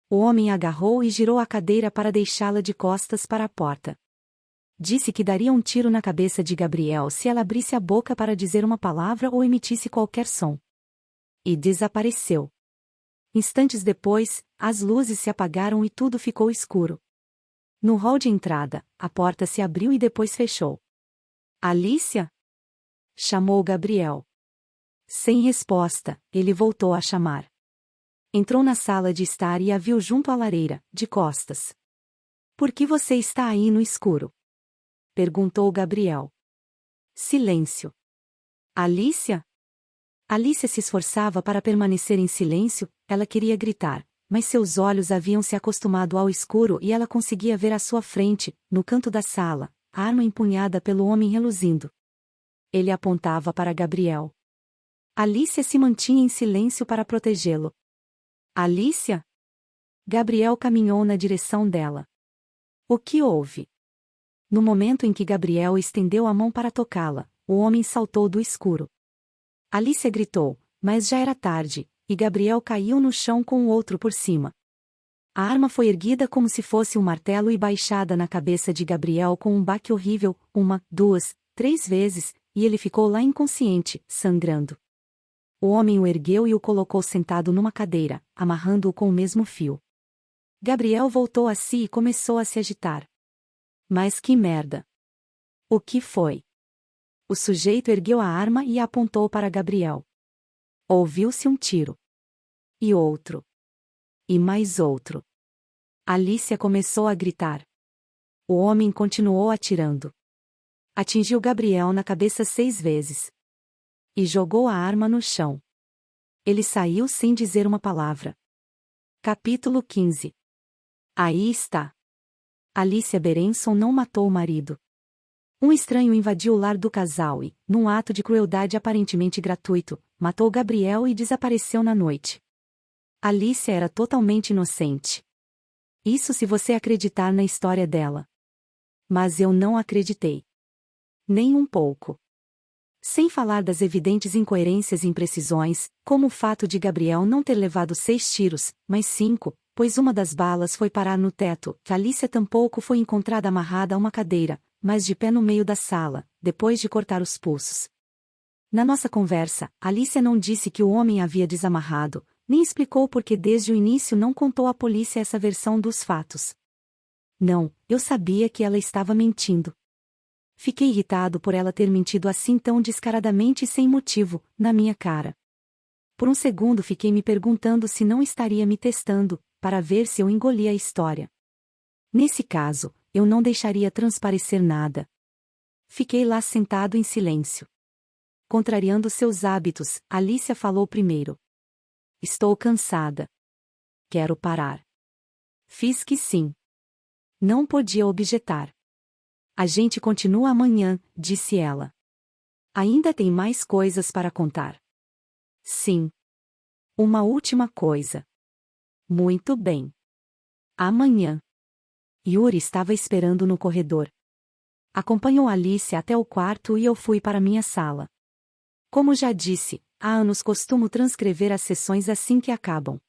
O homem agarrou e girou a cadeira para deixá-la de costas para a porta. Disse que daria um tiro na cabeça de Gabriel se ela abrisse a boca para dizer uma palavra ou emitisse qualquer som. E desapareceu. Instantes depois, as luzes se apagaram e tudo ficou escuro. No hall de entrada, a porta se abriu e depois fechou. Alicia? Chamou Gabriel. Sem resposta, ele voltou a chamar. Entrou na sala de estar e a viu junto à lareira, de costas. Por que você está aí no escuro? Perguntou Gabriel. Silêncio. Alicia? Alicia se esforçava para permanecer em silêncio, ela queria gritar, mas seus olhos haviam se acostumado ao escuro e ela conseguia ver à sua frente, no canto da sala, a arma empunhada pelo homem reluzindo. Ele apontava para Gabriel. Alicia se mantinha em silêncio para protegê-lo. Alicia? Gabriel caminhou na direção dela. O que houve? No momento em que Gabriel estendeu a mão para tocá-la, o homem saltou do escuro. Alicia gritou, mas já era tarde, e Gabriel caiu no chão com o outro por cima. A arma foi erguida como se fosse um martelo e baixada na cabeça de Gabriel com um baque horrível, 1, 2, 3 vezes, e ele ficou lá inconsciente, sangrando. O homem o ergueu e o colocou sentado numa cadeira, amarrando-o com o mesmo fio. Gabriel voltou a si e começou a se agitar. Mas que merda! O que foi? O sujeito ergueu a arma e a apontou para Gabriel. Ouviu-se um tiro. E outro. E mais outro. Alicia começou a gritar. O homem continuou atirando. Atingiu Gabriel na cabeça 6 vezes. E jogou a arma no chão. Ele saiu sem dizer uma palavra. Capítulo 15. Aí está. Alicia Berenson não matou o marido. Um estranho invadiu o lar do casal e, num ato de crueldade aparentemente gratuito, matou Gabriel e desapareceu na noite. Alicia era totalmente inocente. Isso se você acreditar na história dela. Mas eu não acreditei. Nem um pouco. Sem falar das evidentes incoerências e imprecisões, como o fato de Gabriel não ter levado 6 tiros, mas 5, pois uma das balas foi parar no teto, que Alicia tampouco foi encontrada amarrada a uma cadeira, mas de pé no meio da sala, depois de cortar os pulsos. Na nossa conversa, Alicia não disse que o homem a havia desamarrado, nem explicou por que desde o início não contou à polícia essa versão dos fatos. Não, eu sabia que ela estava mentindo. Fiquei irritado por ela ter mentido assim tão descaradamente e sem motivo, na minha cara. Por um segundo fiquei me perguntando se não estaria me testando, para ver se eu engolia a história. Nesse caso, eu não deixaria transparecer nada. Fiquei lá sentado em silêncio. Contrariando seus hábitos, Alicia falou primeiro. Estou cansada. Quero parar. Fiz que sim. Não podia objetar. A gente continua amanhã, disse ela. Ainda tem mais coisas para contar. Sim. Uma última coisa. Muito bem. Amanhã. Yuri estava esperando no corredor. Acompanhou Alicia até o quarto e eu fui para minha sala. Como já disse, há anos costumo transcrever as sessões assim que acabam.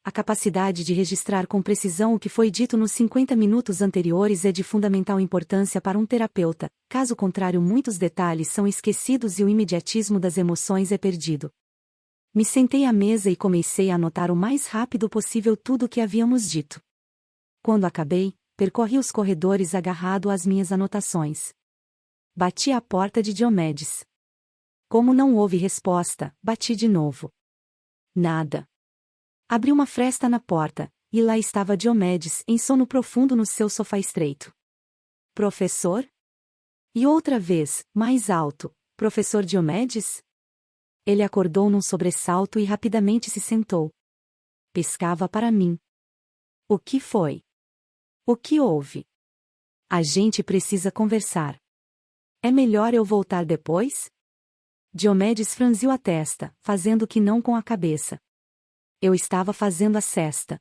A capacidade de registrar com precisão o que foi dito nos 50 minutos anteriores é de fundamental importância para um terapeuta, caso contrário, muitos detalhes são esquecidos e o imediatismo das emoções é perdido. Me sentei à mesa e comecei a anotar o mais rápido possível tudo o que havíamos dito. Quando acabei, percorri os corredores agarrado às minhas anotações. Bati à porta de Diomedes. Como não houve resposta, bati de novo. Nada. Abri uma fresta na porta, e lá estava Diomedes, em sono profundo no seu sofá estreito. Professor? E outra vez, mais alto, Professor Diomedes? Ele acordou num sobressalto e rapidamente se sentou. Piscava para mim. O que foi? O que houve? A gente precisa conversar. É melhor eu voltar depois? Diomedes franziu a testa, fazendo que não com a cabeça. Eu estava fazendo a sesta.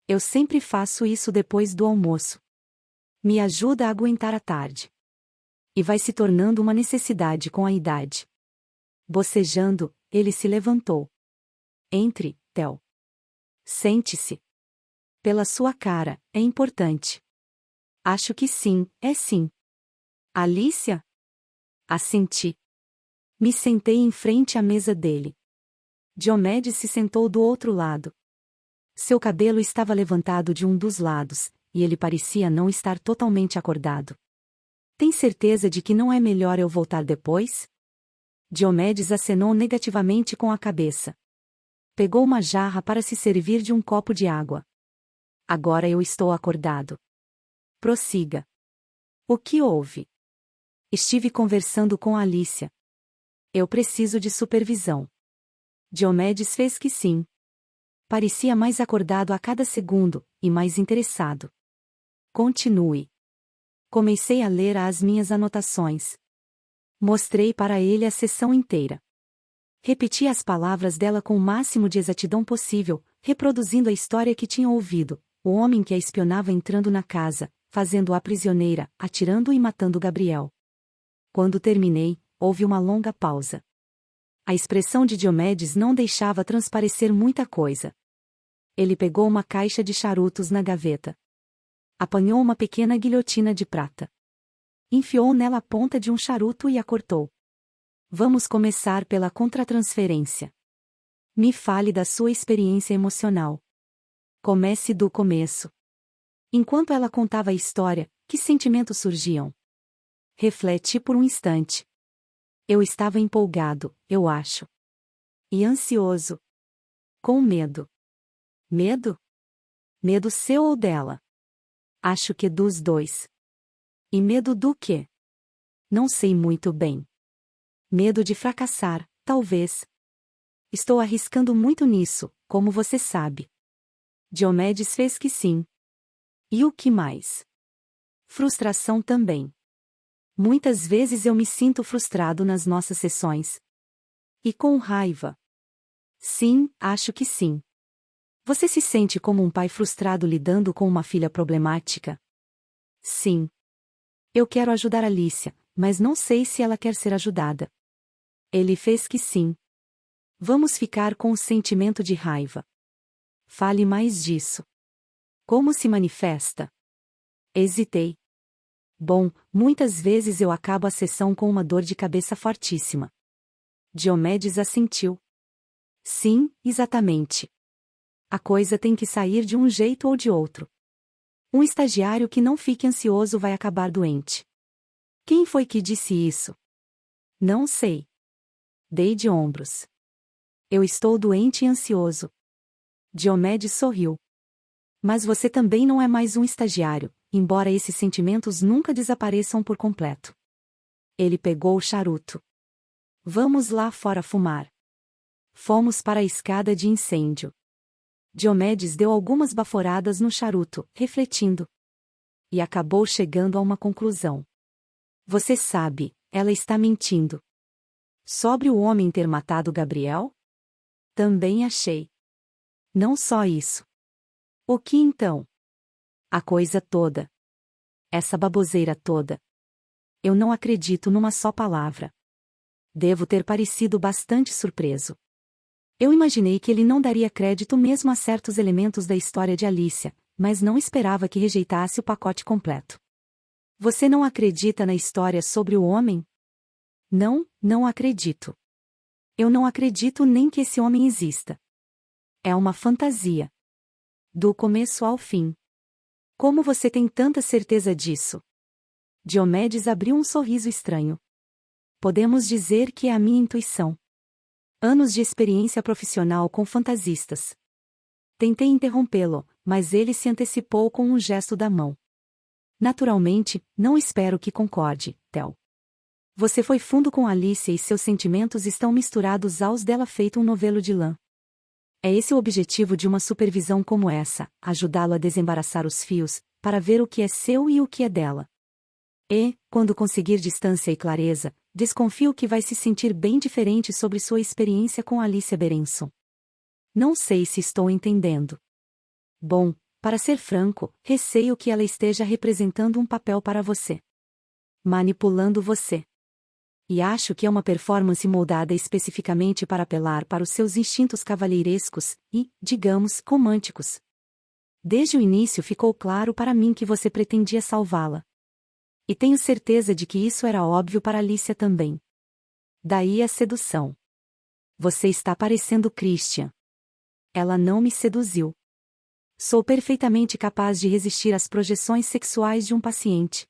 Eu sempre faço isso depois do almoço. Me ajuda a aguentar a tarde. E vai se tornando uma necessidade com a idade. Bocejando, ele se levantou. Entre, Theo. Sente-se. Pela sua cara, é importante. Acho que sim, é sim. Alicia? Assenti. Me sentei em frente à mesa dele. Diomedes se sentou do outro lado. Seu cabelo estava levantado de um dos lados, e ele parecia não estar totalmente acordado. Tem certeza de que não é melhor eu voltar depois? Diomedes acenou negativamente com a cabeça. Pegou uma jarra para se servir de um copo de água. Agora eu estou acordado. Prossiga. O que houve? Estive conversando com a Alicia. Eu preciso de supervisão. Diomedes fez que sim. Parecia mais acordado a cada segundo, e mais interessado. Continue. Comecei a ler as minhas anotações. Mostrei para ele a sessão inteira. Repeti as palavras dela com o máximo de exatidão possível, reproduzindo a história que tinha ouvido: o homem que a espionava entrando na casa, fazendo-a prisioneira, atirando e matando Gabriel. Quando terminei, houve uma longa pausa. A expressão de Diomedes não deixava transparecer muita coisa. Ele pegou uma caixa de charutos na gaveta. Apanhou uma pequena guilhotina de prata. Enfiou nela a ponta de um charuto e a cortou. Vamos começar pela contratransferência. Me fale da sua experiência emocional. Comece do começo. Enquanto ela contava a história, que sentimentos surgiam? Refleti por um instante. Eu estava empolgado, eu acho. E ansioso. Com medo. Medo? Medo seu ou dela? Acho que dos dois. E medo do quê? Não sei muito bem. Medo de fracassar, talvez. Estou arriscando muito nisso, como você sabe. Diomedes fez que sim. E o que mais? Frustração também. Muitas vezes eu me sinto frustrado nas nossas sessões. E com raiva. Sim, acho que sim. Você se sente como um pai frustrado lidando com uma filha problemática? Sim. Eu quero ajudar Alicia, mas não sei se ela quer ser ajudada. Ele fez que sim. Vamos ficar com o sentimento de raiva. Fale mais disso. Como se manifesta? Hesitei. Bom, muitas vezes eu acabo a sessão com uma dor de cabeça fortíssima. Diomedes assentiu. Sim, exatamente. A coisa tem que sair de um jeito ou de outro. Um estagiário que não fique ansioso vai acabar doente. Quem foi que disse isso? Não sei. Dei de ombros. Eu estou doente e ansioso. Diomedes sorriu. Mas você também não é mais um estagiário, embora esses sentimentos nunca desapareçam por completo. Ele pegou o charuto. Vamos lá fora fumar. Fomos para a escada de incêndio. Diomedes deu algumas baforadas no charuto, refletindo. E acabou chegando a uma conclusão. Você sabe, ela está mentindo. Sobre o homem ter matado Gabriel? Também achei. Não só isso. O que então? A coisa toda. Essa baboseira toda. Eu não acredito numa só palavra. Devo ter parecido bastante surpreso. Eu imaginei que ele não daria crédito mesmo a certos elementos da história de Alicia, mas não esperava que rejeitasse o pacote completo. Você não acredita na história sobre o homem? Não, não acredito. Eu não acredito nem que esse homem exista. É uma fantasia. Do começo ao fim. Como você tem tanta certeza disso? Diomedes abriu um sorriso estranho. Podemos dizer que é a minha intuição. Anos de experiência profissional com fantasistas. Tentei interrompê-lo, mas ele se antecipou com um gesto da mão. Naturalmente, não espero que concorde, Theo. Você foi fundo com Alicia e seus sentimentos estão misturados aos dela feito um novelo de lã. É esse o objetivo de uma supervisão como essa, ajudá-lo a desembaraçar os fios, para ver o que é seu e o que é dela. E, quando conseguir distância e clareza, desconfio que vai se sentir bem diferente sobre sua experiência com Alicia Berenson. Não sei se estou entendendo. Bom, para ser franco, receio que ela esteja representando um papel para você. Manipulando você. E acho que é uma performance moldada especificamente para apelar para os seus instintos cavalheirescos e, digamos, românticos. Desde o início ficou claro para mim que você pretendia salvá-la. E tenho certeza de que isso era óbvio para Alicia também. Daí a sedução. Você está parecendo Christian. Ela não me seduziu. Sou perfeitamente capaz de resistir às projeções sexuais de um paciente.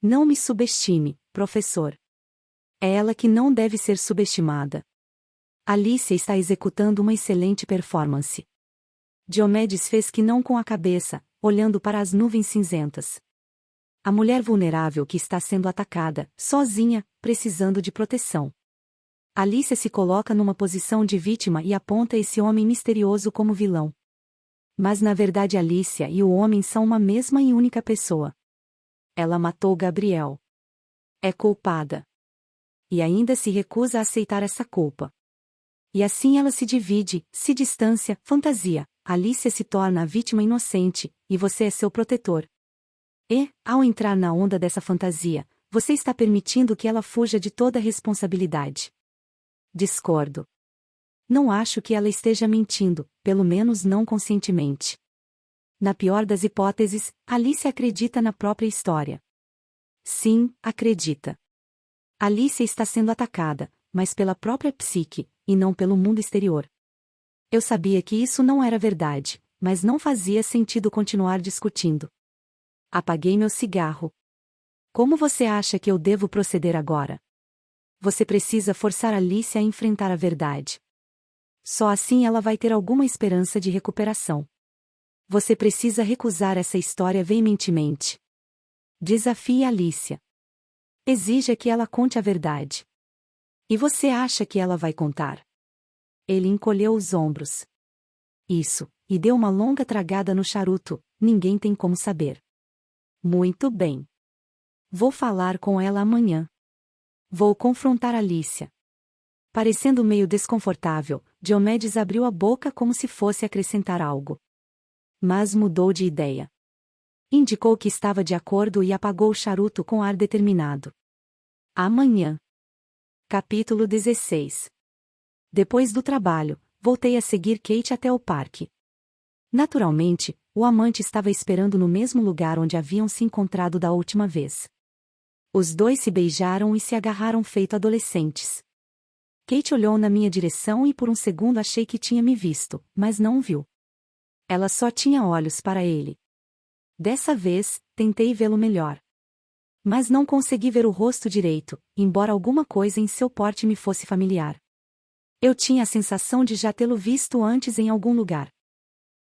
Não me subestime, professor. É ela que não deve ser subestimada. Alicia está executando uma excelente performance. Diomedes fez que não com a cabeça, olhando para as nuvens cinzentas. A mulher vulnerável que está sendo atacada, sozinha, precisando de proteção. Alicia se coloca numa posição de vítima e aponta esse homem misterioso como vilão. Mas na verdade Alicia e o homem são uma mesma e única pessoa. Ela matou Gabriel. É culpada. E ainda se recusa a aceitar essa culpa. E assim ela se divide, se distancia, fantasia. Alicia se torna a vítima inocente, e você é seu protetor. E, ao entrar na onda dessa fantasia, você está permitindo que ela fuja de toda responsabilidade. Discordo. Não acho que ela esteja mentindo, pelo menos não conscientemente. Na pior das hipóteses, Alicia acredita na própria história. Sim, acredita. Alicia está sendo atacada, mas pela própria psique, e não pelo mundo exterior. Eu sabia que isso não era verdade, mas não fazia sentido continuar discutindo. Apaguei meu cigarro. Como você acha que eu devo proceder agora? Você precisa forçar Alicia a enfrentar a verdade. Só assim ela vai ter alguma esperança de recuperação. Você precisa recusar essa história veementemente. Desafie Alicia. Exija que ela conte a verdade. E você acha que ela vai contar? Ele encolheu os ombros. Isso, e deu uma longa tragada no charuto, ninguém tem como saber. Muito bem. Vou falar com ela amanhã. Vou confrontar Alicia. Parecendo meio desconfortável, Diomedes abriu a boca como se fosse acrescentar algo. Mas mudou de ideia. Indicou que estava de acordo e apagou o charuto com ar determinado. Amanhã. Capítulo 16. Depois do trabalho, voltei a seguir Kate até o parque. Naturalmente, o amante estava esperando no mesmo lugar onde haviam se encontrado da última vez. Os dois se beijaram e se agarraram feito adolescentes. Kate olhou na minha direção e por um segundo achei que tinha me visto, mas não viu. Ela só tinha olhos para ele. Dessa vez, tentei vê-lo melhor. Mas não consegui ver o rosto direito, embora alguma coisa em seu porte me fosse familiar. Eu tinha a sensação de já tê-lo visto antes em algum lugar.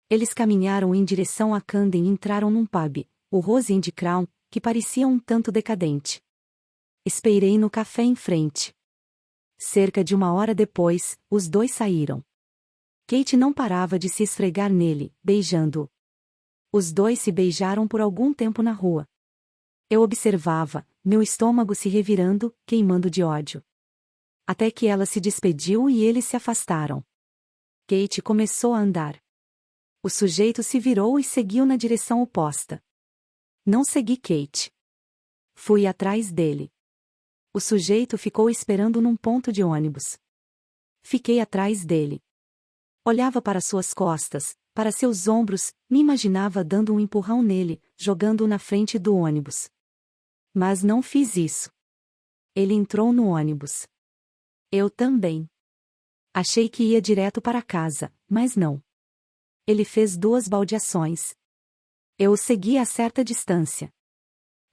Eles caminharam em direção a Camden e entraram num pub, o Rose and Crown, que parecia um tanto decadente. Esperei no café em frente. Cerca de 1 hora depois, os dois saíram. Kate não parava de se esfregar nele, beijando-o. Os dois se beijaram por algum tempo na rua. Eu observava, meu estômago se revirando, queimando de ódio. Até que ela se despediu e eles se afastaram. Kate começou a andar. O sujeito se virou e seguiu na direção oposta. Não segui Kate. Fui atrás dele. O sujeito ficou esperando num ponto de ônibus. Fiquei atrás dele. Olhava para suas costas, para seus ombros, me imaginava dando um empurrão nele, jogando-o na frente do ônibus. Mas não fiz isso. Ele entrou no ônibus. Eu também. Achei que ia direto para casa, mas não. Ele fez 2 baldeações. Eu o segui a certa distância.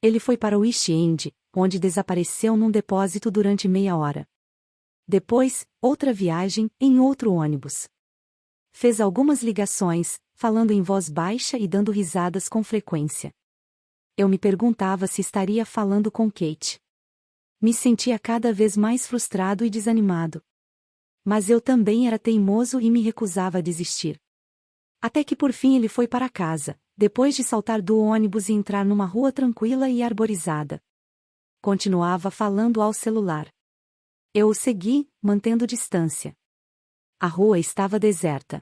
Ele foi para o East End, onde desapareceu num depósito durante meia hora. Depois, outra viagem, em outro ônibus. Fez algumas ligações, falando em voz baixa e dando risadas com frequência. Eu me perguntava se estaria falando com Kate. Me sentia cada vez mais frustrado e desanimado. Mas eu também era teimoso e me recusava a desistir. Até que por fim ele foi para casa, depois de saltar do ônibus e entrar numa rua tranquila e arborizada. Continuava falando ao celular. Eu o segui, mantendo distância. A rua estava deserta.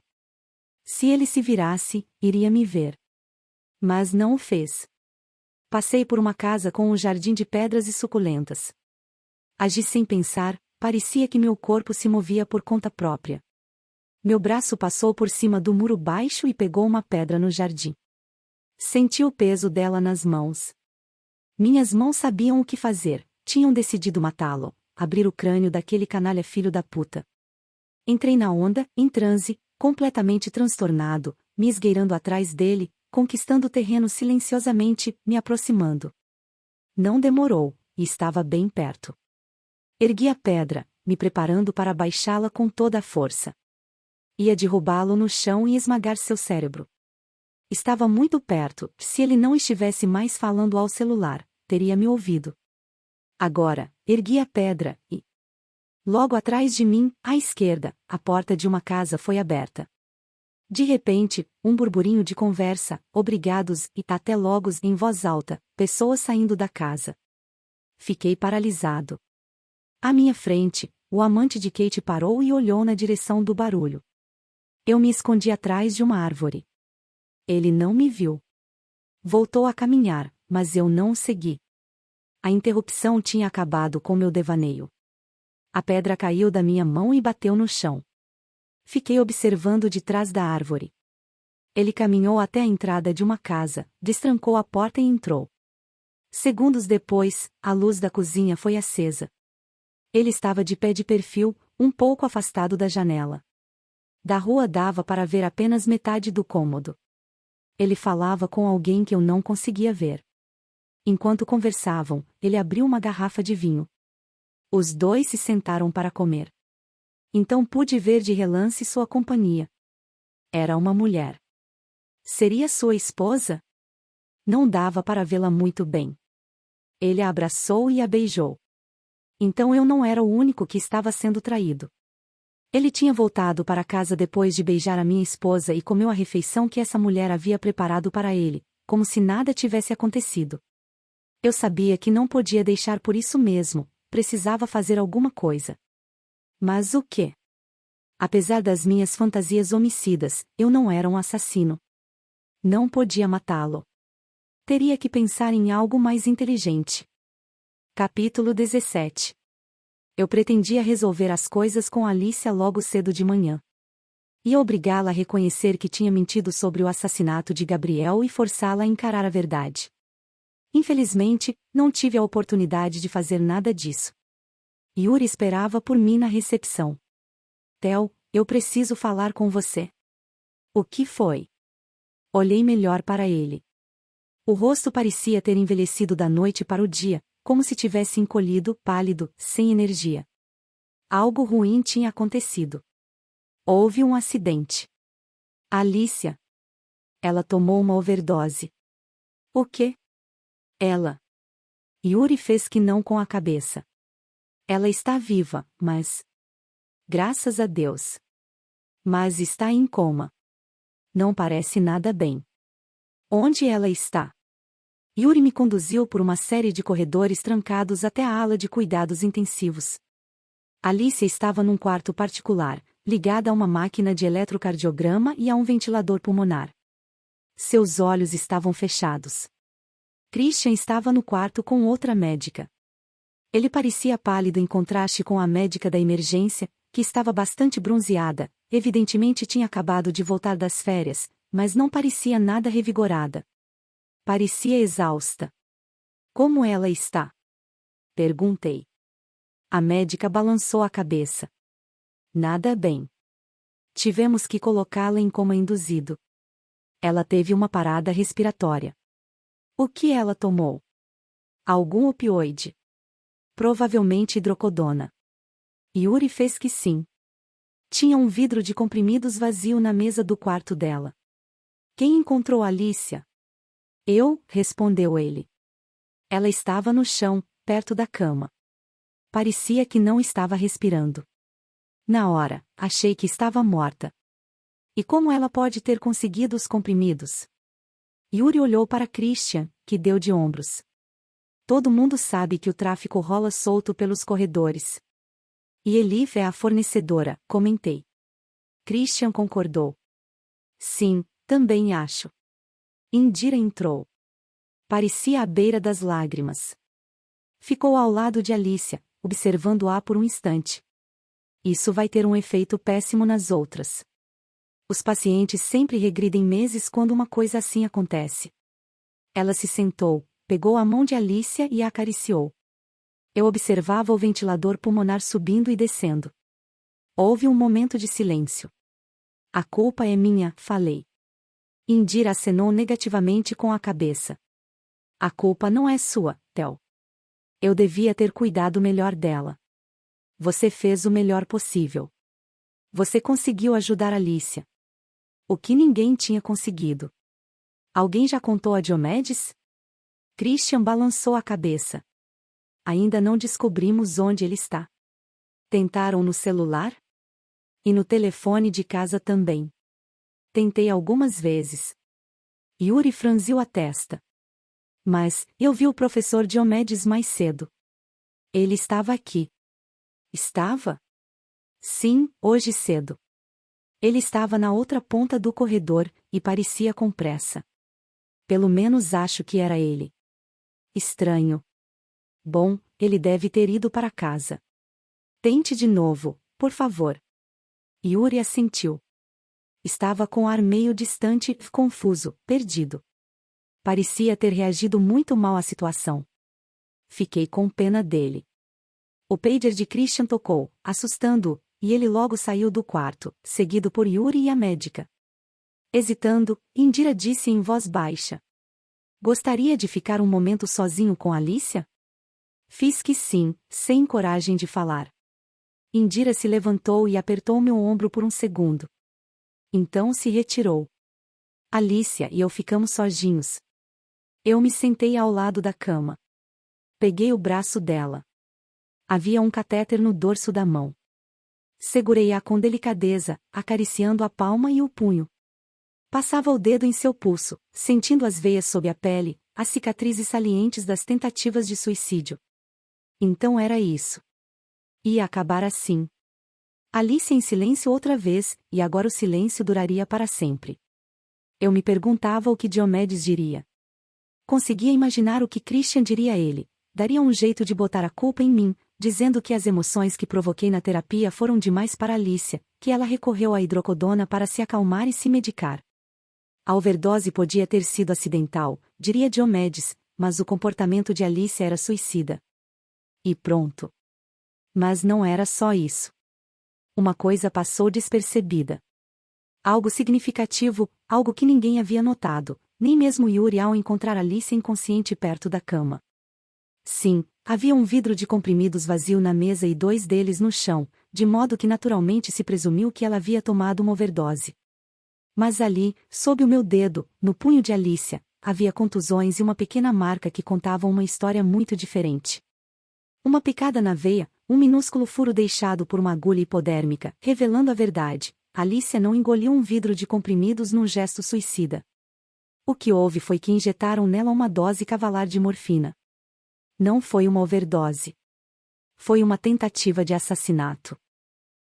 Se ele se virasse, iria me ver. Mas não o fez. Passei por uma casa com um jardim de pedras e suculentas. Agi sem pensar, parecia que meu corpo se movia por conta própria. Meu braço passou por cima do muro baixo e pegou uma pedra no jardim. Senti o peso dela nas mãos. Minhas mãos sabiam o que fazer, tinham decidido matá-lo, abrir o crânio daquele canalha filho da puta. Entrei na onda, em transe, completamente transtornado, me esgueirando atrás dele, conquistando o terreno silenciosamente, me aproximando. Não demorou, e estava bem perto. Ergui a pedra, me preparando para baixá-la com toda a força. Ia derrubá-lo no chão e esmagar seu cérebro. Estava muito perto, se ele não estivesse mais falando ao celular, teria me ouvido. Agora, ergui a pedra, e... logo atrás de mim, à esquerda, a porta de uma casa foi aberta. De repente, um burburinho de conversa, obrigados e até logo em voz alta, pessoas saindo da casa. Fiquei paralisado. À minha frente, o amante de Kate parou e olhou na direção do barulho. Eu me escondi atrás de uma árvore. Ele não me viu. Voltou a caminhar, mas eu não o segui. A interrupção tinha acabado com meu devaneio. A pedra caiu da minha mão e bateu no chão. Fiquei observando de trás da árvore. Ele caminhou até a entrada de uma casa, destrancou a porta e entrou. Segundos depois, a luz da cozinha foi acesa. Ele estava de pé de perfil, um pouco afastado da janela. Da rua dava para ver apenas metade do cômodo. Ele falava com alguém que eu não conseguia ver. Enquanto conversavam, ele abriu uma garrafa de vinho. Os dois se sentaram para comer. Então pude ver de relance sua companhia. Era uma mulher. Seria sua esposa? Não dava para vê-la muito bem. Ele a abraçou e a beijou. Então eu não era o único que estava sendo traído. Ele tinha voltado para casa depois de beijar a minha esposa e comeu a refeição que essa mulher havia preparado para ele, como se nada tivesse acontecido. Eu sabia que não podia deixar por isso mesmo, precisava fazer alguma coisa. Mas o quê? Apesar das minhas fantasias homicidas, eu não era um assassino. Não podia matá-lo. Teria que pensar em algo mais inteligente. Capítulo 17. Eu pretendia resolver as coisas com Alicia logo cedo de manhã. Ia obrigá-la a reconhecer que tinha mentido sobre o assassinato de Gabriel e forçá-la a encarar a verdade. Infelizmente, não tive a oportunidade de fazer nada disso. Yuri esperava por mim na recepção. Theo, eu preciso falar com você. O que foi? Olhei melhor para ele. O rosto parecia ter envelhecido da noite para o dia, como se tivesse encolhido, pálido, sem energia. Algo ruim tinha acontecido. Houve um acidente. Alicia. Ela tomou uma overdose. O quê? Ela. Yuri fez que não com a cabeça. Ela está viva, mas... graças a Deus. Mas está em coma. Não parece nada bem. Onde ela está? Yuri me conduziu por uma série de corredores trancados até a ala de cuidados intensivos. Alicia estava num quarto particular, ligada a uma máquina de eletrocardiograma e a um ventilador pulmonar. Seus olhos estavam fechados. Christian estava no quarto com outra médica. Ele parecia pálido em contraste com a médica da emergência, que estava bastante bronzeada, evidentemente tinha acabado de voltar das férias, mas não parecia nada revigorada. Parecia exausta. Como ela está? Perguntei. A médica balançou a cabeça. Nada bem. Tivemos que colocá-la em coma induzido. Ela teve uma parada respiratória. O que ela tomou? Algum opioide. Provavelmente hidrocodona. Yuri fez que sim. Tinha um vidro de comprimidos vazio na mesa do quarto dela. Quem encontrou Alicia? Eu, respondeu ele. Ela estava no chão, perto da cama. Parecia que não estava respirando. Na hora, achei que estava morta. E como ela pode ter conseguido os comprimidos? Yuri olhou para Christian, que deu de ombros. Todo mundo sabe que o tráfico rola solto pelos corredores. E Elif é a fornecedora, comentei. Christian concordou. Sim, também acho. Indira entrou. Parecia à beira das lágrimas. Ficou ao lado de Alicia, observando-a por um instante. Isso vai ter um efeito péssimo nas outras. Os pacientes sempre regridem meses quando uma coisa assim acontece. Ela se sentou, pegou a mão de Alicia e a acariciou. Eu observava o ventilador pulmonar subindo e descendo. Houve um momento de silêncio. A culpa é minha, falei. Indira acenou negativamente com a cabeça. A culpa não é sua, Theo. Eu devia ter cuidado melhor dela. Você fez o melhor possível. Você conseguiu ajudar Alicia. O que ninguém tinha conseguido. Alguém já contou a Diomedes? Christian balançou a cabeça. Ainda não descobrimos onde ele está. Tentaram no celular? E no telefone de casa também. Tentei algumas vezes. Yuri franziu a testa. Mas, eu vi o professor Diomedes mais cedo. Ele estava aqui. Estava? Sim, hoje cedo. Ele estava na outra ponta do corredor, e parecia com pressa. Pelo menos acho que era ele. Estranho. Bom, ele deve ter ido para casa. Tente de novo, por favor. Yuri assentiu. Estava com ar meio distante, confuso, perdido. Parecia ter reagido muito mal à situação. Fiquei com pena dele. O pager de Christian tocou, assustando-o, e ele logo saiu do quarto, seguido por Yuri e a médica. Hesitando, Indira disse em voz baixa. Gostaria de ficar um momento sozinho com Alicia? Fiz que sim, sem coragem de falar. Indira se levantou e apertou meu ombro por um segundo. Então se retirou. Alicia e eu ficamos sozinhos. Eu me sentei ao lado da cama. Peguei o braço dela. Havia um catéter no dorso da mão. Segurei-a com delicadeza, acariciando a palma e o punho. Passava o dedo em seu pulso, sentindo as veias sob a pele, as cicatrizes salientes das tentativas de suicídio. Então era isso. Ia acabar assim. Alice em silêncio outra vez, e agora o silêncio duraria para sempre. Eu me perguntava o que Diomedes diria. Conseguia imaginar o que Christian diria a ele. Daria um jeito de botar a culpa em mim, dizendo que as emoções que provoquei na terapia foram demais para Alicia, que ela recorreu à hidrocodona para se acalmar e se medicar. A overdose podia ter sido acidental, diria Diomedes, mas o comportamento de Alicia era suicida. E pronto. Mas não era só isso. Uma coisa passou despercebida. Algo significativo, algo que ninguém havia notado, nem mesmo Yuri ao encontrar Alice inconsciente perto da cama. Sim, havia um vidro de comprimidos vazio na mesa e 2 deles no chão, de modo que naturalmente se presumiu que ela havia tomado uma overdose. Mas ali, sob o meu dedo, no punho de Alicia, havia contusões e uma pequena marca que contavam uma história muito diferente. Uma picada na veia, um minúsculo furo deixado por uma agulha hipodérmica, revelando a verdade. Alicia não engoliu um vidro de comprimidos num gesto suicida. O que houve foi que injetaram nela uma dose cavalar de morfina. Não foi uma overdose. Foi uma tentativa de assassinato.